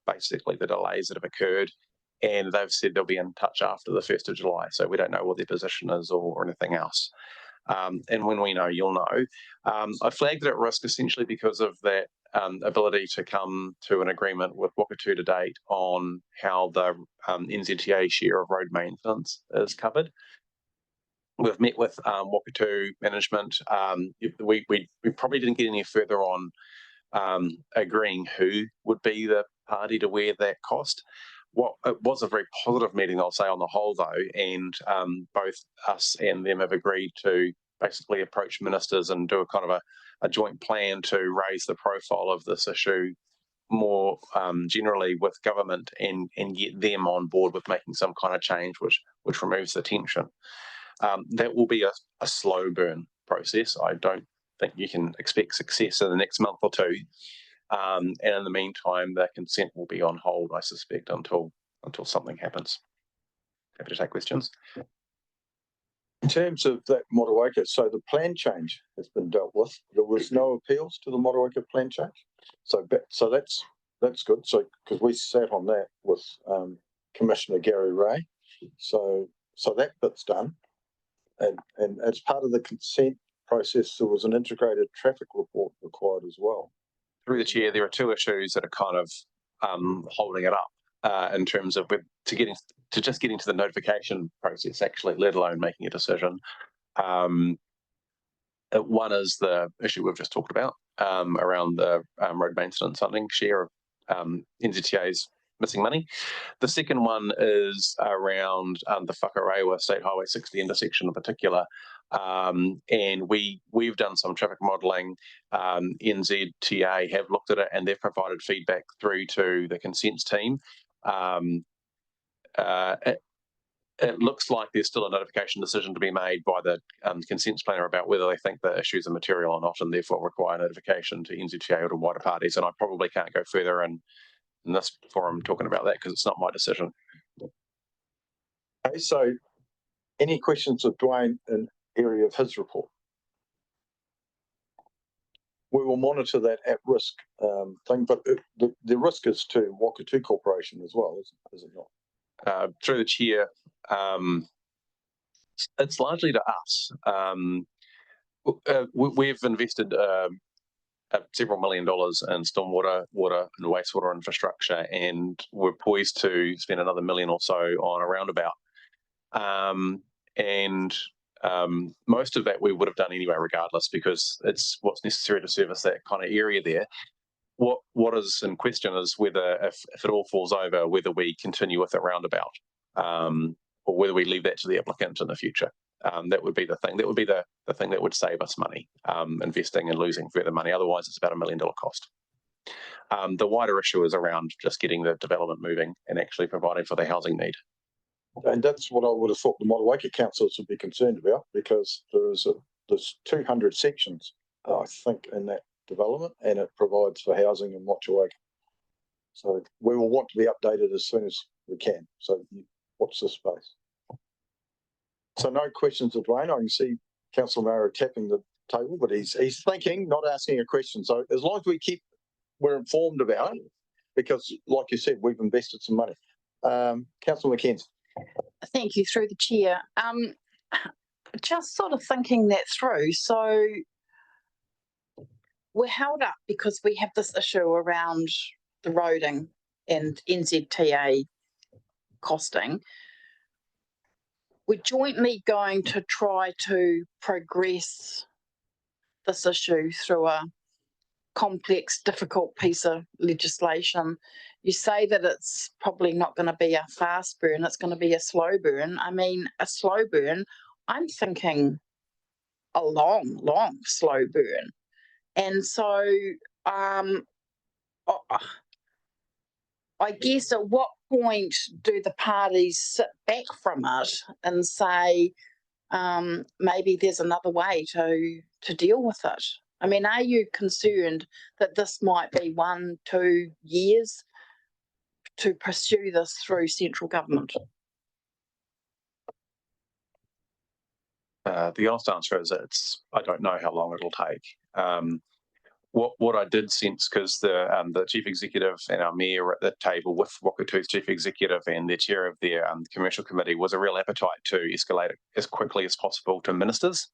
basically the delays that have occurred, and they've said they'll be in touch after the 1st of July. So we don't know what their position is or anything else. And when we know, you'll know. I flagged it at risk essentially because of that ability to come to an agreement with Wakatu to date on how the NZTA share of road maintenance is covered. We've met with Wakatu management. We probably didn't get any further on agreeing who would be the party to wear that cost. It was a very positive meeting, I'll say, on the whole, though, and both us and them have agreed to basically approach ministers and do a kind of a joint plan to raise the profile of this issue more generally with government and get them on board with making some kind of change which removes the tension. That will be a slow burn process. I don't think you can expect success in the next month or two. And in the meantime, the consent will be on hold, I suspect, until something happens. Happy to take questions. In terms of that Motueka, so the plan change has been dealt with. There was no appeals to the Motueka plan change. So that's good. So because we sat on that with Commissioner Gary Ray. So that bit's done. And as part of the consent process, there was an integrated traffic report required as well. Through the chair, there are two issues that are kind of holding it up in terms of getting to the notification process, actually, let alone making a decision. One is the issue we've just talked about around the road maintenance funding share of NZTA's missing money. The second one is around the Whakarewa State Highway 60 intersection in particular. And we've done some traffic modelling. NZTA have looked at it and they've provided feedback through to the consents team. It looks like there's still a notification decision to be made by the consents planner about whether they think the issues are material or not, and therefore require notification to NZTA or to wider parties. And I probably can't go further in this forum talking about that because it's not my decision. Okay, so any questions of Dwayne in area of his report? We will monitor that at risk thing, but the risk is to Wakatu Corporation as well, is it not? Through the chair, it's largely to us. We've invested several $1 million in stormwater, water and wastewater infrastructure, and we're poised to spend another $1 million or so on a roundabout. Most of that we would have done anyway regardless, because it's what's necessary to service that kind of area there. What is in question is whether if it all falls over, whether we continue with the roundabout, or whether we leave that to the applicant in the future. That would be the thing. That would be the thing that would save us money, investing and losing further money. Otherwise, it's about $1 million cost. The wider issue is around just getting the development moving and actually providing for the housing need. And that's what I would have thought the Motueka councillors would be concerned about, because there's 200 sections, I think, in that development, and it provides for housing in Motueka. So we will want to be updated as soon as we can. So watch this space. So no questions of Dwayne. I can see Councillor Mara tapping the table, but he's thinking, not asking a question. So as long as we're informed about it, because like you said, we've invested some money. Councillor McKenzie. Thank you, through the chair. Just sort of thinking that through. So we're held up because we have this issue around the roading and NZTA costing. We're jointly going to try to progress this issue through a complex, difficult piece of legislation. You say that it's probably not going to be a fast burn, it's going to be a slow burn. I mean, a slow burn, I'm thinking a long, long slow burn. And so I guess at what point do the parties sit back from it and say, maybe there's another way to deal with it? I mean, are you concerned that this might be 1-2 years to pursue this through central government? The honest answer is I don't know how long it'll take. What I did sense, because the chief executive and our mayor were at the table with Wakatu's chief executive and the chair of their commercial committee, was a real appetite to escalate it as quickly as possible to ministers,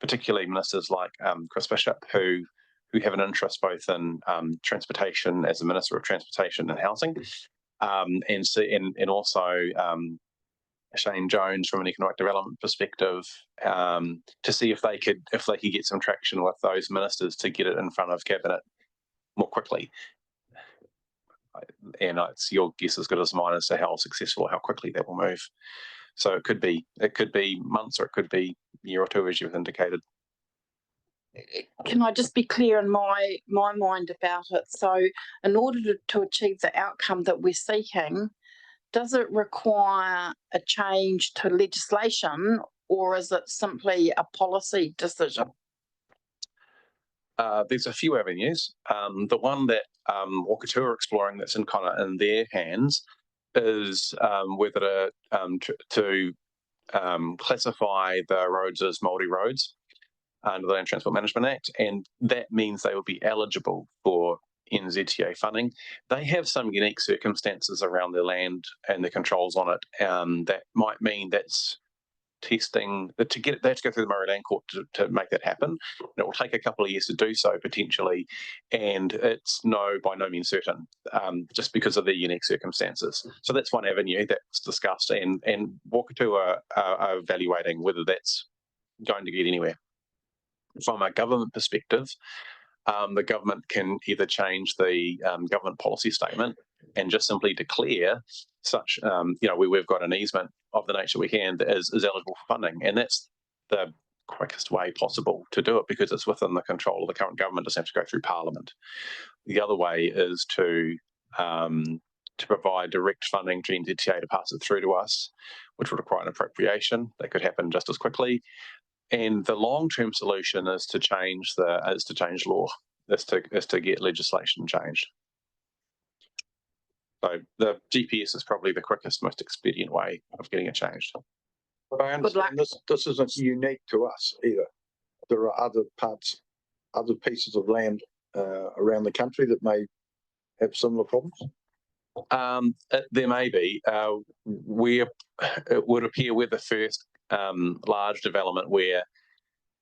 particularly ministers like Chris Bishop, who have an interest both in transportation as a Minister of Transportation and Housing, and also Shane Jones from an economic development perspective, to see if they could get some traction with those ministers to get it in front of cabinet more quickly. And it's your guess as good as mine as to how successful, how quickly that will move. So it could be months, or it could be a year or two, as you've indicated. Can I just be clear in my mind about it? So in order to achieve the outcome that we're seeking, does it require a change to legislation, or is it simply a policy decision? There's a few avenues. The one that Wakatu are exploring that's in their hands is whether to classify the roads as multi-roads under the Land Transport Management Act, and that means they will be eligible for NZTA funding. They have some unique circumstances around their land and the controls on it, that might mean that's testing to get it. They have to go through the Murray Land Court to make that happen. And it will take a couple of years to do so potentially, and it's by no means certain, just because of the unique circumstances. So that's one avenue that's discussed, and Wakatu are evaluating whether that's going to get anywhere. From a government perspective, the government can either change the government policy statement and just simply declare such, we've got an easement of the nature we can that is eligible for funding. And that's the quickest way possible to do it because it's within the control of the current government. It doesn't have to go through Parliament. The other way is to provide direct funding to NZTA to pass it through to us, which would require an appropriation. That could happen just as quickly. And the long-term solution is to change law, is to get legislation changed. So the GPS is probably the quickest, most expedient way of getting it changed. But I understand this isn't unique to us either. There are other pieces of land around the country that may have similar problems. There may be. It would appear we're the first large development where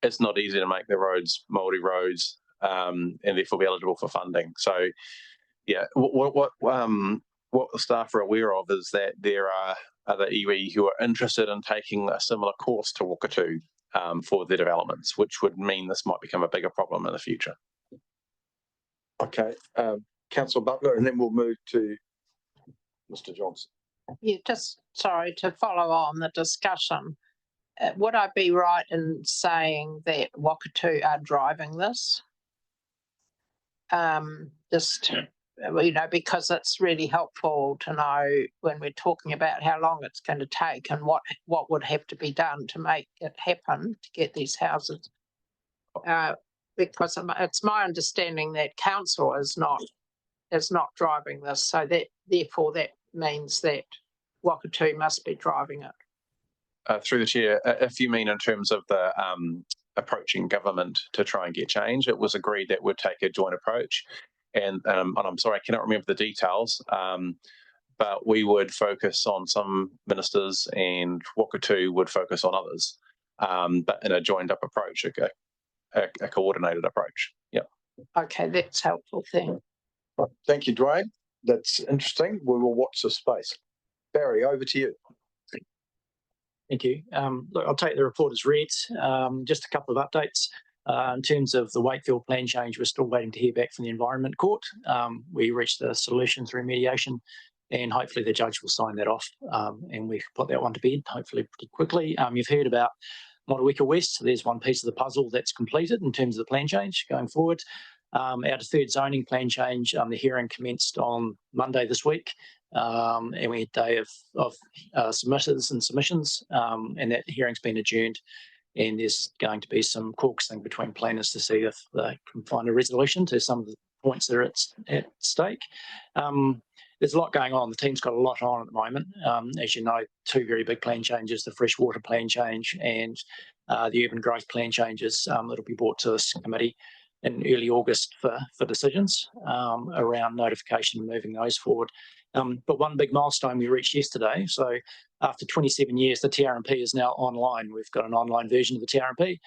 it's not easy to make the roads Māori roads and therefore be eligible for funding. So, yeah, what the staff are aware of is that there are other iwi who are interested in taking a similar course to Wakatū for their developments, which would mean this might become a bigger problem in the future. Okay, Councillor Butler, and then we'll move to Mr. Johnson. Yeah, just sorry to follow on the discussion. Would I be right in saying that Wakatū are driving this? Because it's really helpful to know when we're talking about how long it's going to take and what would have to be done to make it happen to get these houses. Because it's my understanding that council is not driving this, so that therefore that means that Wakatū must be driving it. Through the chair, if you mean in terms of the approaching government to try and get change, it was agreed that we'd take a joint approach. And I'm sorry, I cannot remember the details, but we would focus on some ministers and Wakatū would focus on others, but in a joined up approach, a coordinated approach. Yeah. Okay, that's helpful. Thank you, Dwayne. That's interesting. We will watch the space. Barry, over to you. Thank you. Look, I'll take the report as read. Just a couple of updates. In terms of the Wakefield plan change, we're still waiting to hear back from the Environment Court. We reached a solution through mediation and hopefully the judge will sign that off and we can put that one to bed, hopefully pretty quickly. You've heard about Motueka West. So there's one piece of the puzzle that's completed in terms of the plan change going forward. Our third zoning plan change, the hearing commenced on Monday this week. And we had a day of submitters and submissions and that hearing's been adjourned. And there's going to be some caucusing between planners to see if they can find a resolution to some of the points that are at stake. There's a lot going on. The team's got a lot on at the moment. As you know, two very big plan changes, the freshwater plan change and the urban growth plan changes that'll be brought to this committee in early August for decisions around notification and moving those forward. But one big milestone we reached yesterday. So after 27 years, the TRMP is now online. We've got an online version of the TRMP,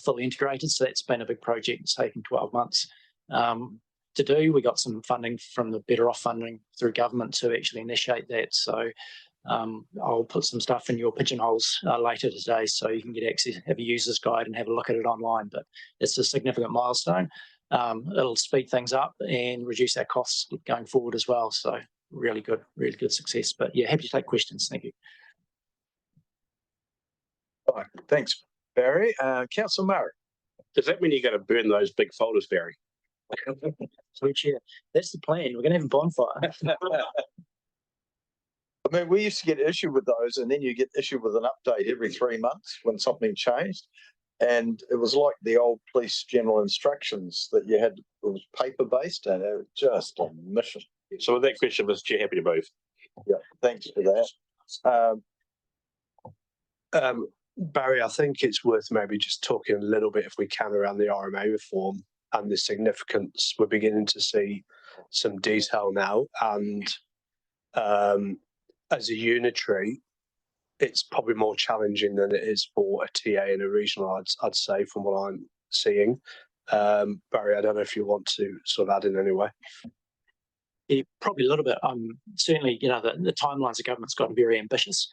fully integrated. So that's been a big project. It's taken 12 months to do. We got some funding from the Better Off funding through government to actually initiate that. So I'll put some stuff in your pigeonholes later today so you can get access, have a user's guide and have a look at it online. But it's a significant milestone. It'll speed things up and reduce our costs going forward as well. So really good success. But yeah, happy to take questions. Thank you. All right, thanks, Barry. Councillor Murray. Does that mean you're going to burn those big folders, Barry? Sweet chair. That's the plan. We're going to have a bonfire. I mean, we used to get issued with those and then you get issued with an update every 3 months when something changed. And it was like the old police general instructions that you had, it was paper-based and it was just a mission. So with that question, Mr. Chair, happy to move. Yeah, thanks for that. Barry, I think it's worth maybe just talking a little bit, if we can, around the RMA reform and the significance. We're beginning to see some detail now, and as a unitary, it's probably more challenging than it is for a TA and a regional, I'd say, from what I'm seeing. Barry, I don't know if you want to sort of add in any way. Yeah, probably a little bit. Certainly, you know, the timelines the government's gotten very ambitious.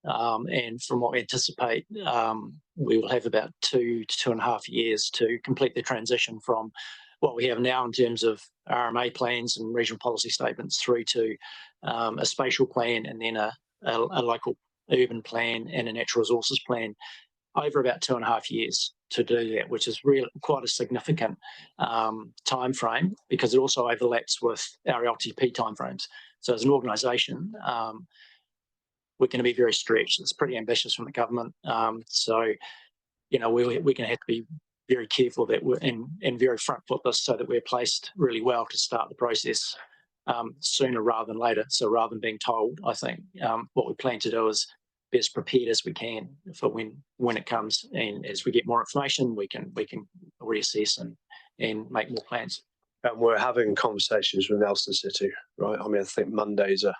And from what we anticipate, we will have about 2 to 2.5 years to complete the transition from what we have now in terms of RMA plans and regional policy statements through to a spatial plan and then a local urban plan and a natural resources plan over about 2.5 years to do that, which is really quite a significant time frame because it also overlaps with our LTP timeframes. So as an organisation, we're going to be very stretched. It's pretty ambitious from the government. So, you know, we're going to have to be very careful that we're and very front foot this so that we're placed really well to start the process sooner rather than later. So rather than being told, I think what we plan to do is be as prepared as we can for when it comes, and as we get more information, we can reassess and make more plans. And we're having conversations with Nelson City, right? I mean, I think Monday's a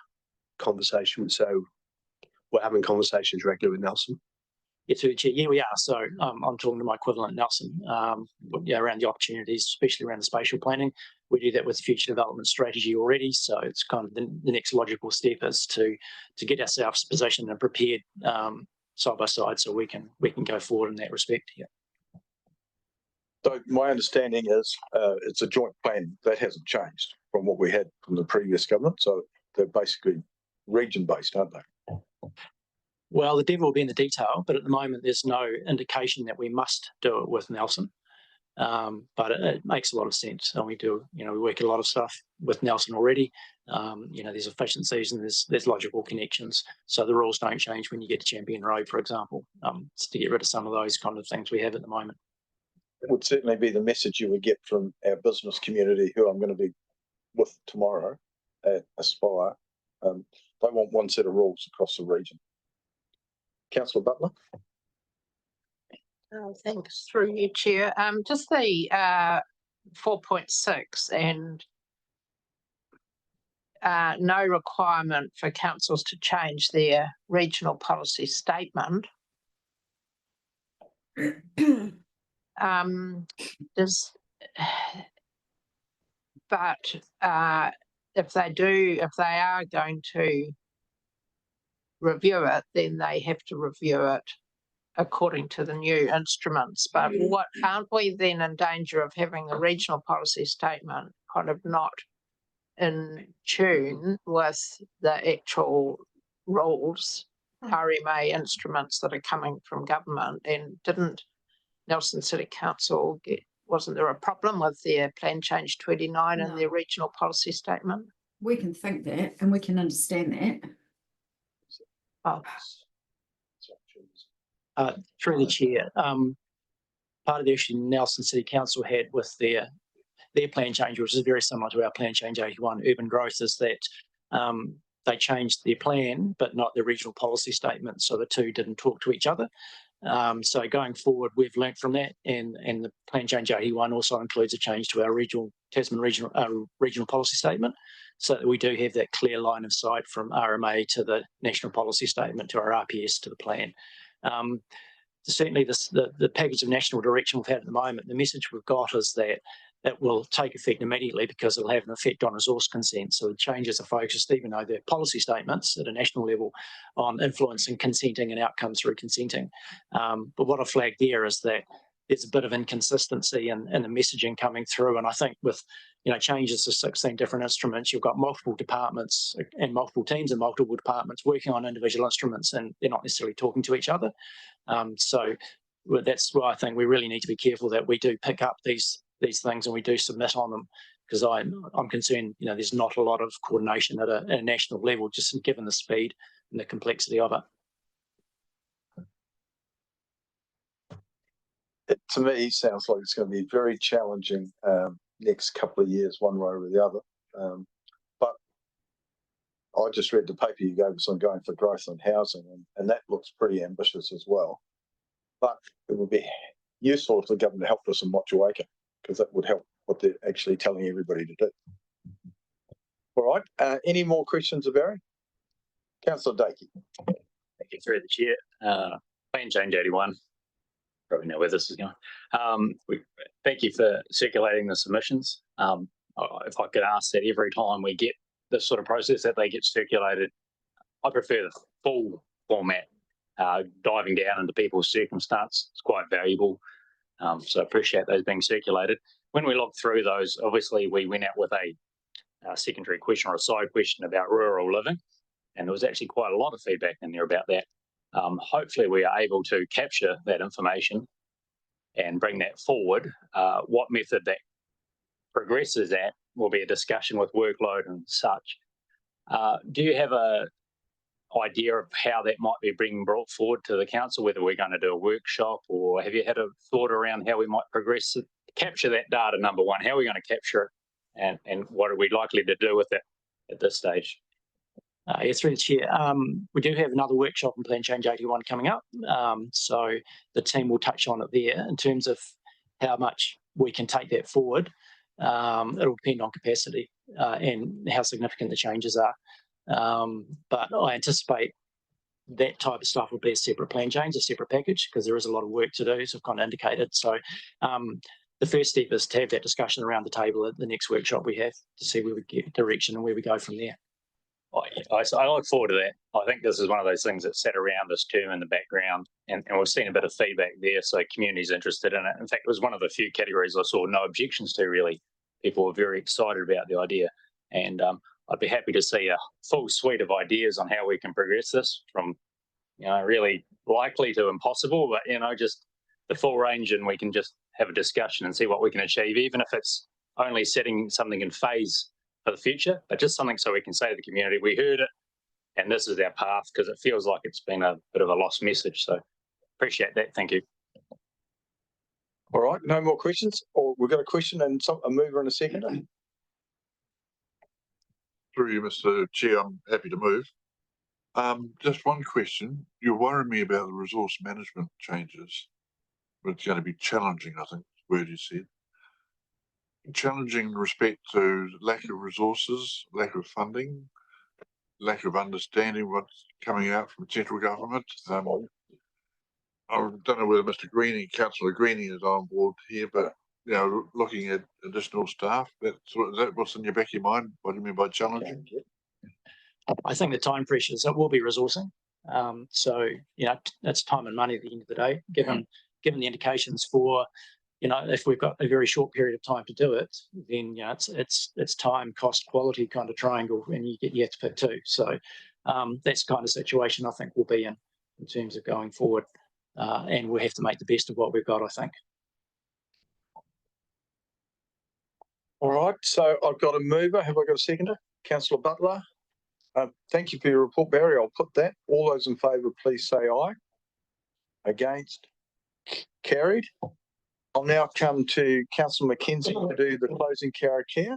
conversation, so we're having conversations regularly with Nelson. Yeah, through the chair. Yeah, we are. So I'm talking to my equivalent, Nelson, around the opportunities, especially around the spatial planning. We do that with future development strategy already. So it's kind of the next logical step is to get ourselves positioned and prepared side by side so we can go forward in that respect. Yeah. So my understanding is it's a joint plan that hasn't changed from what we had from the previous government. So they're basically region based, aren't they? Well, the devil will be in the detail, but at the moment there's no indication that we must do it with Nelson. But it makes a lot of sense, and we do. You know, we work a lot of stuff with Nelson already. You know, there's efficiencies and there's logical connections, so the rules don't change when you get to Champion Road, for example. Just to get rid of some of those kind of things we have at the moment. It would certainly be the message you would get from our business community, who I'm going to be with tomorrow at Aspire. They want one set of rules across the region. Councillor Butler. Thanks, through you, Chair. Just the 4.6 and no requirement for councils to change their regional policy statement. But if they are going to review it, then they have to review it according to the new instruments. But what aren't we then in danger of having the regional policy statement kind of not in tune with the actual rules, RMA instruments that are coming from government? And didn't Nelson City Council wasn't there a problem with their Plan Change 29 and their regional policy statement? We can think that and we can understand that. Through the chair, part of the issue Nelson City Council had with their plan change, which is very similar to our Plan Change 81 urban growth, is that they changed their plan but not the regional policy statement, so the two didn't talk to each other. So going forward, we've learnt from that, and the Plan Change 81 also includes a change to our Tasman regional policy statement, so that we do have that clear line of sight from RMA to the national policy statement to our RPS to the plan. Certainly the package of national direction we've had at the moment, the message we've got is that it will take effect immediately because it'll have an effect on resource consent. So the changes are focused, even though they're policy statements at a national level, on influencing consenting and outcomes through consenting. But what I flagged there is that there's a bit of inconsistency in the messaging coming through. And I think with changes to 16 different instruments, you've got multiple departments and multiple teams and multiple departments working on individual instruments, and they're not necessarily talking to each other. So that's why I think we really need to be careful that we do pick up these things and we do submit on them, because I'm concerned there's not a lot of coordination at a national level, just given the speed and the complexity of it. It to me sounds like it's going to be very challenging next couple of years, one way or the other. But I just read the paper you gave us on going for growth and housing, and that looks pretty ambitious as well. But it would be useful if the government helped us in Motueka, because that would help what they're actually telling everybody to do. All right. Any more questions of Barry? Councillor Dakey. Thank you, through the chair. Plan Change 81. Probably know where this is going. Thank you for circulating the submissions. If I could ask that every time we get this sort of process that they get circulated, I prefer the full format, diving down into people's circumstance. It's quite valuable. So I appreciate those being circulated. when we looked through those, obviously we went out with a secondary question or a side question about rural living, and there was actually quite a lot of feedback in there about that. Hopefully we are able to capture that information and bring that forward. What method that progresses at will be a discussion with workload and such. Do you have a idea of how that might be being brought forward to the council, whether we're going to do a workshop, or have you had a thought around how we might progress it, capture that data, number one? How are we going to capture it, and what are we likely to do with it at this stage? Yes, through the chair. We do have another workshop in Plan Change 81 coming up. So the team will touch on it there in terms of how much we can take that forward. It'll depend on capacity and how significant the changes are. But I anticipate that type of stuff will be a separate plan change, a separate package, because there is a lot of work to do, as I've kind of indicated. So the first step is to have that discussion around the table at the next workshop we have to see where we get direction and where we go from there. I look forward to that. I think this is one of those things that sat around this term in the background, and we've seen a bit of feedback there, so community's interested in it. In fact, it was one of the few categories I saw no objections to, really. People were very excited about the idea, and I'd be happy to see a full suite of ideas on how we can progress this from, really likely to impossible, but, just the full range, and we can just have a discussion and see what we can achieve, even if it's only setting something in phase for the future, but just something so we can say to the community, we heard it and this is our path, because it feels like it's been a bit of a lost message. So appreciate that. Thank you. All right, no more questions? Or we've got a question and a mover and a seconder. Through you, Mr. Chair, I'm happy to move. Just one question. You're worrying me about the resource management changes. It's going to be challenging, I think, is the word you said. Challenging in respect to lack of resources, lack of funding, lack of understanding what's coming out from central government. I don't know whether Mr. Greening, Councillor Greening, is on board here, but looking at additional staff, is that what's in your back of your mind? What do you mean by challenging? I think the time pressures, it will be resourcing. So it's time and money at the end of the day, given the indications for, if we've got a very short period of time to do it, then it's time, cost, quality kind of triangle, and you have to pick two. So that's the kind of situation I think we'll be in terms of going forward, and we'll have to make the best of what we've got, I think. All right, so I've got a mover. Have I got a seconder? Councillor Butler. Thank you for your report, Barry. I'll put that. All those in favour, please say aye. Against? Carried. I'll now come to Councillor Mackenzie to do the closing karakia.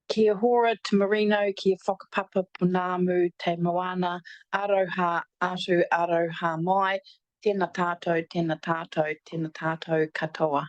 Kia hora te marino, kia whakapapa punamu te moana, aroha atu aroha mai, tēnā tātou, tēnā tātou, tēnā tātou katoa.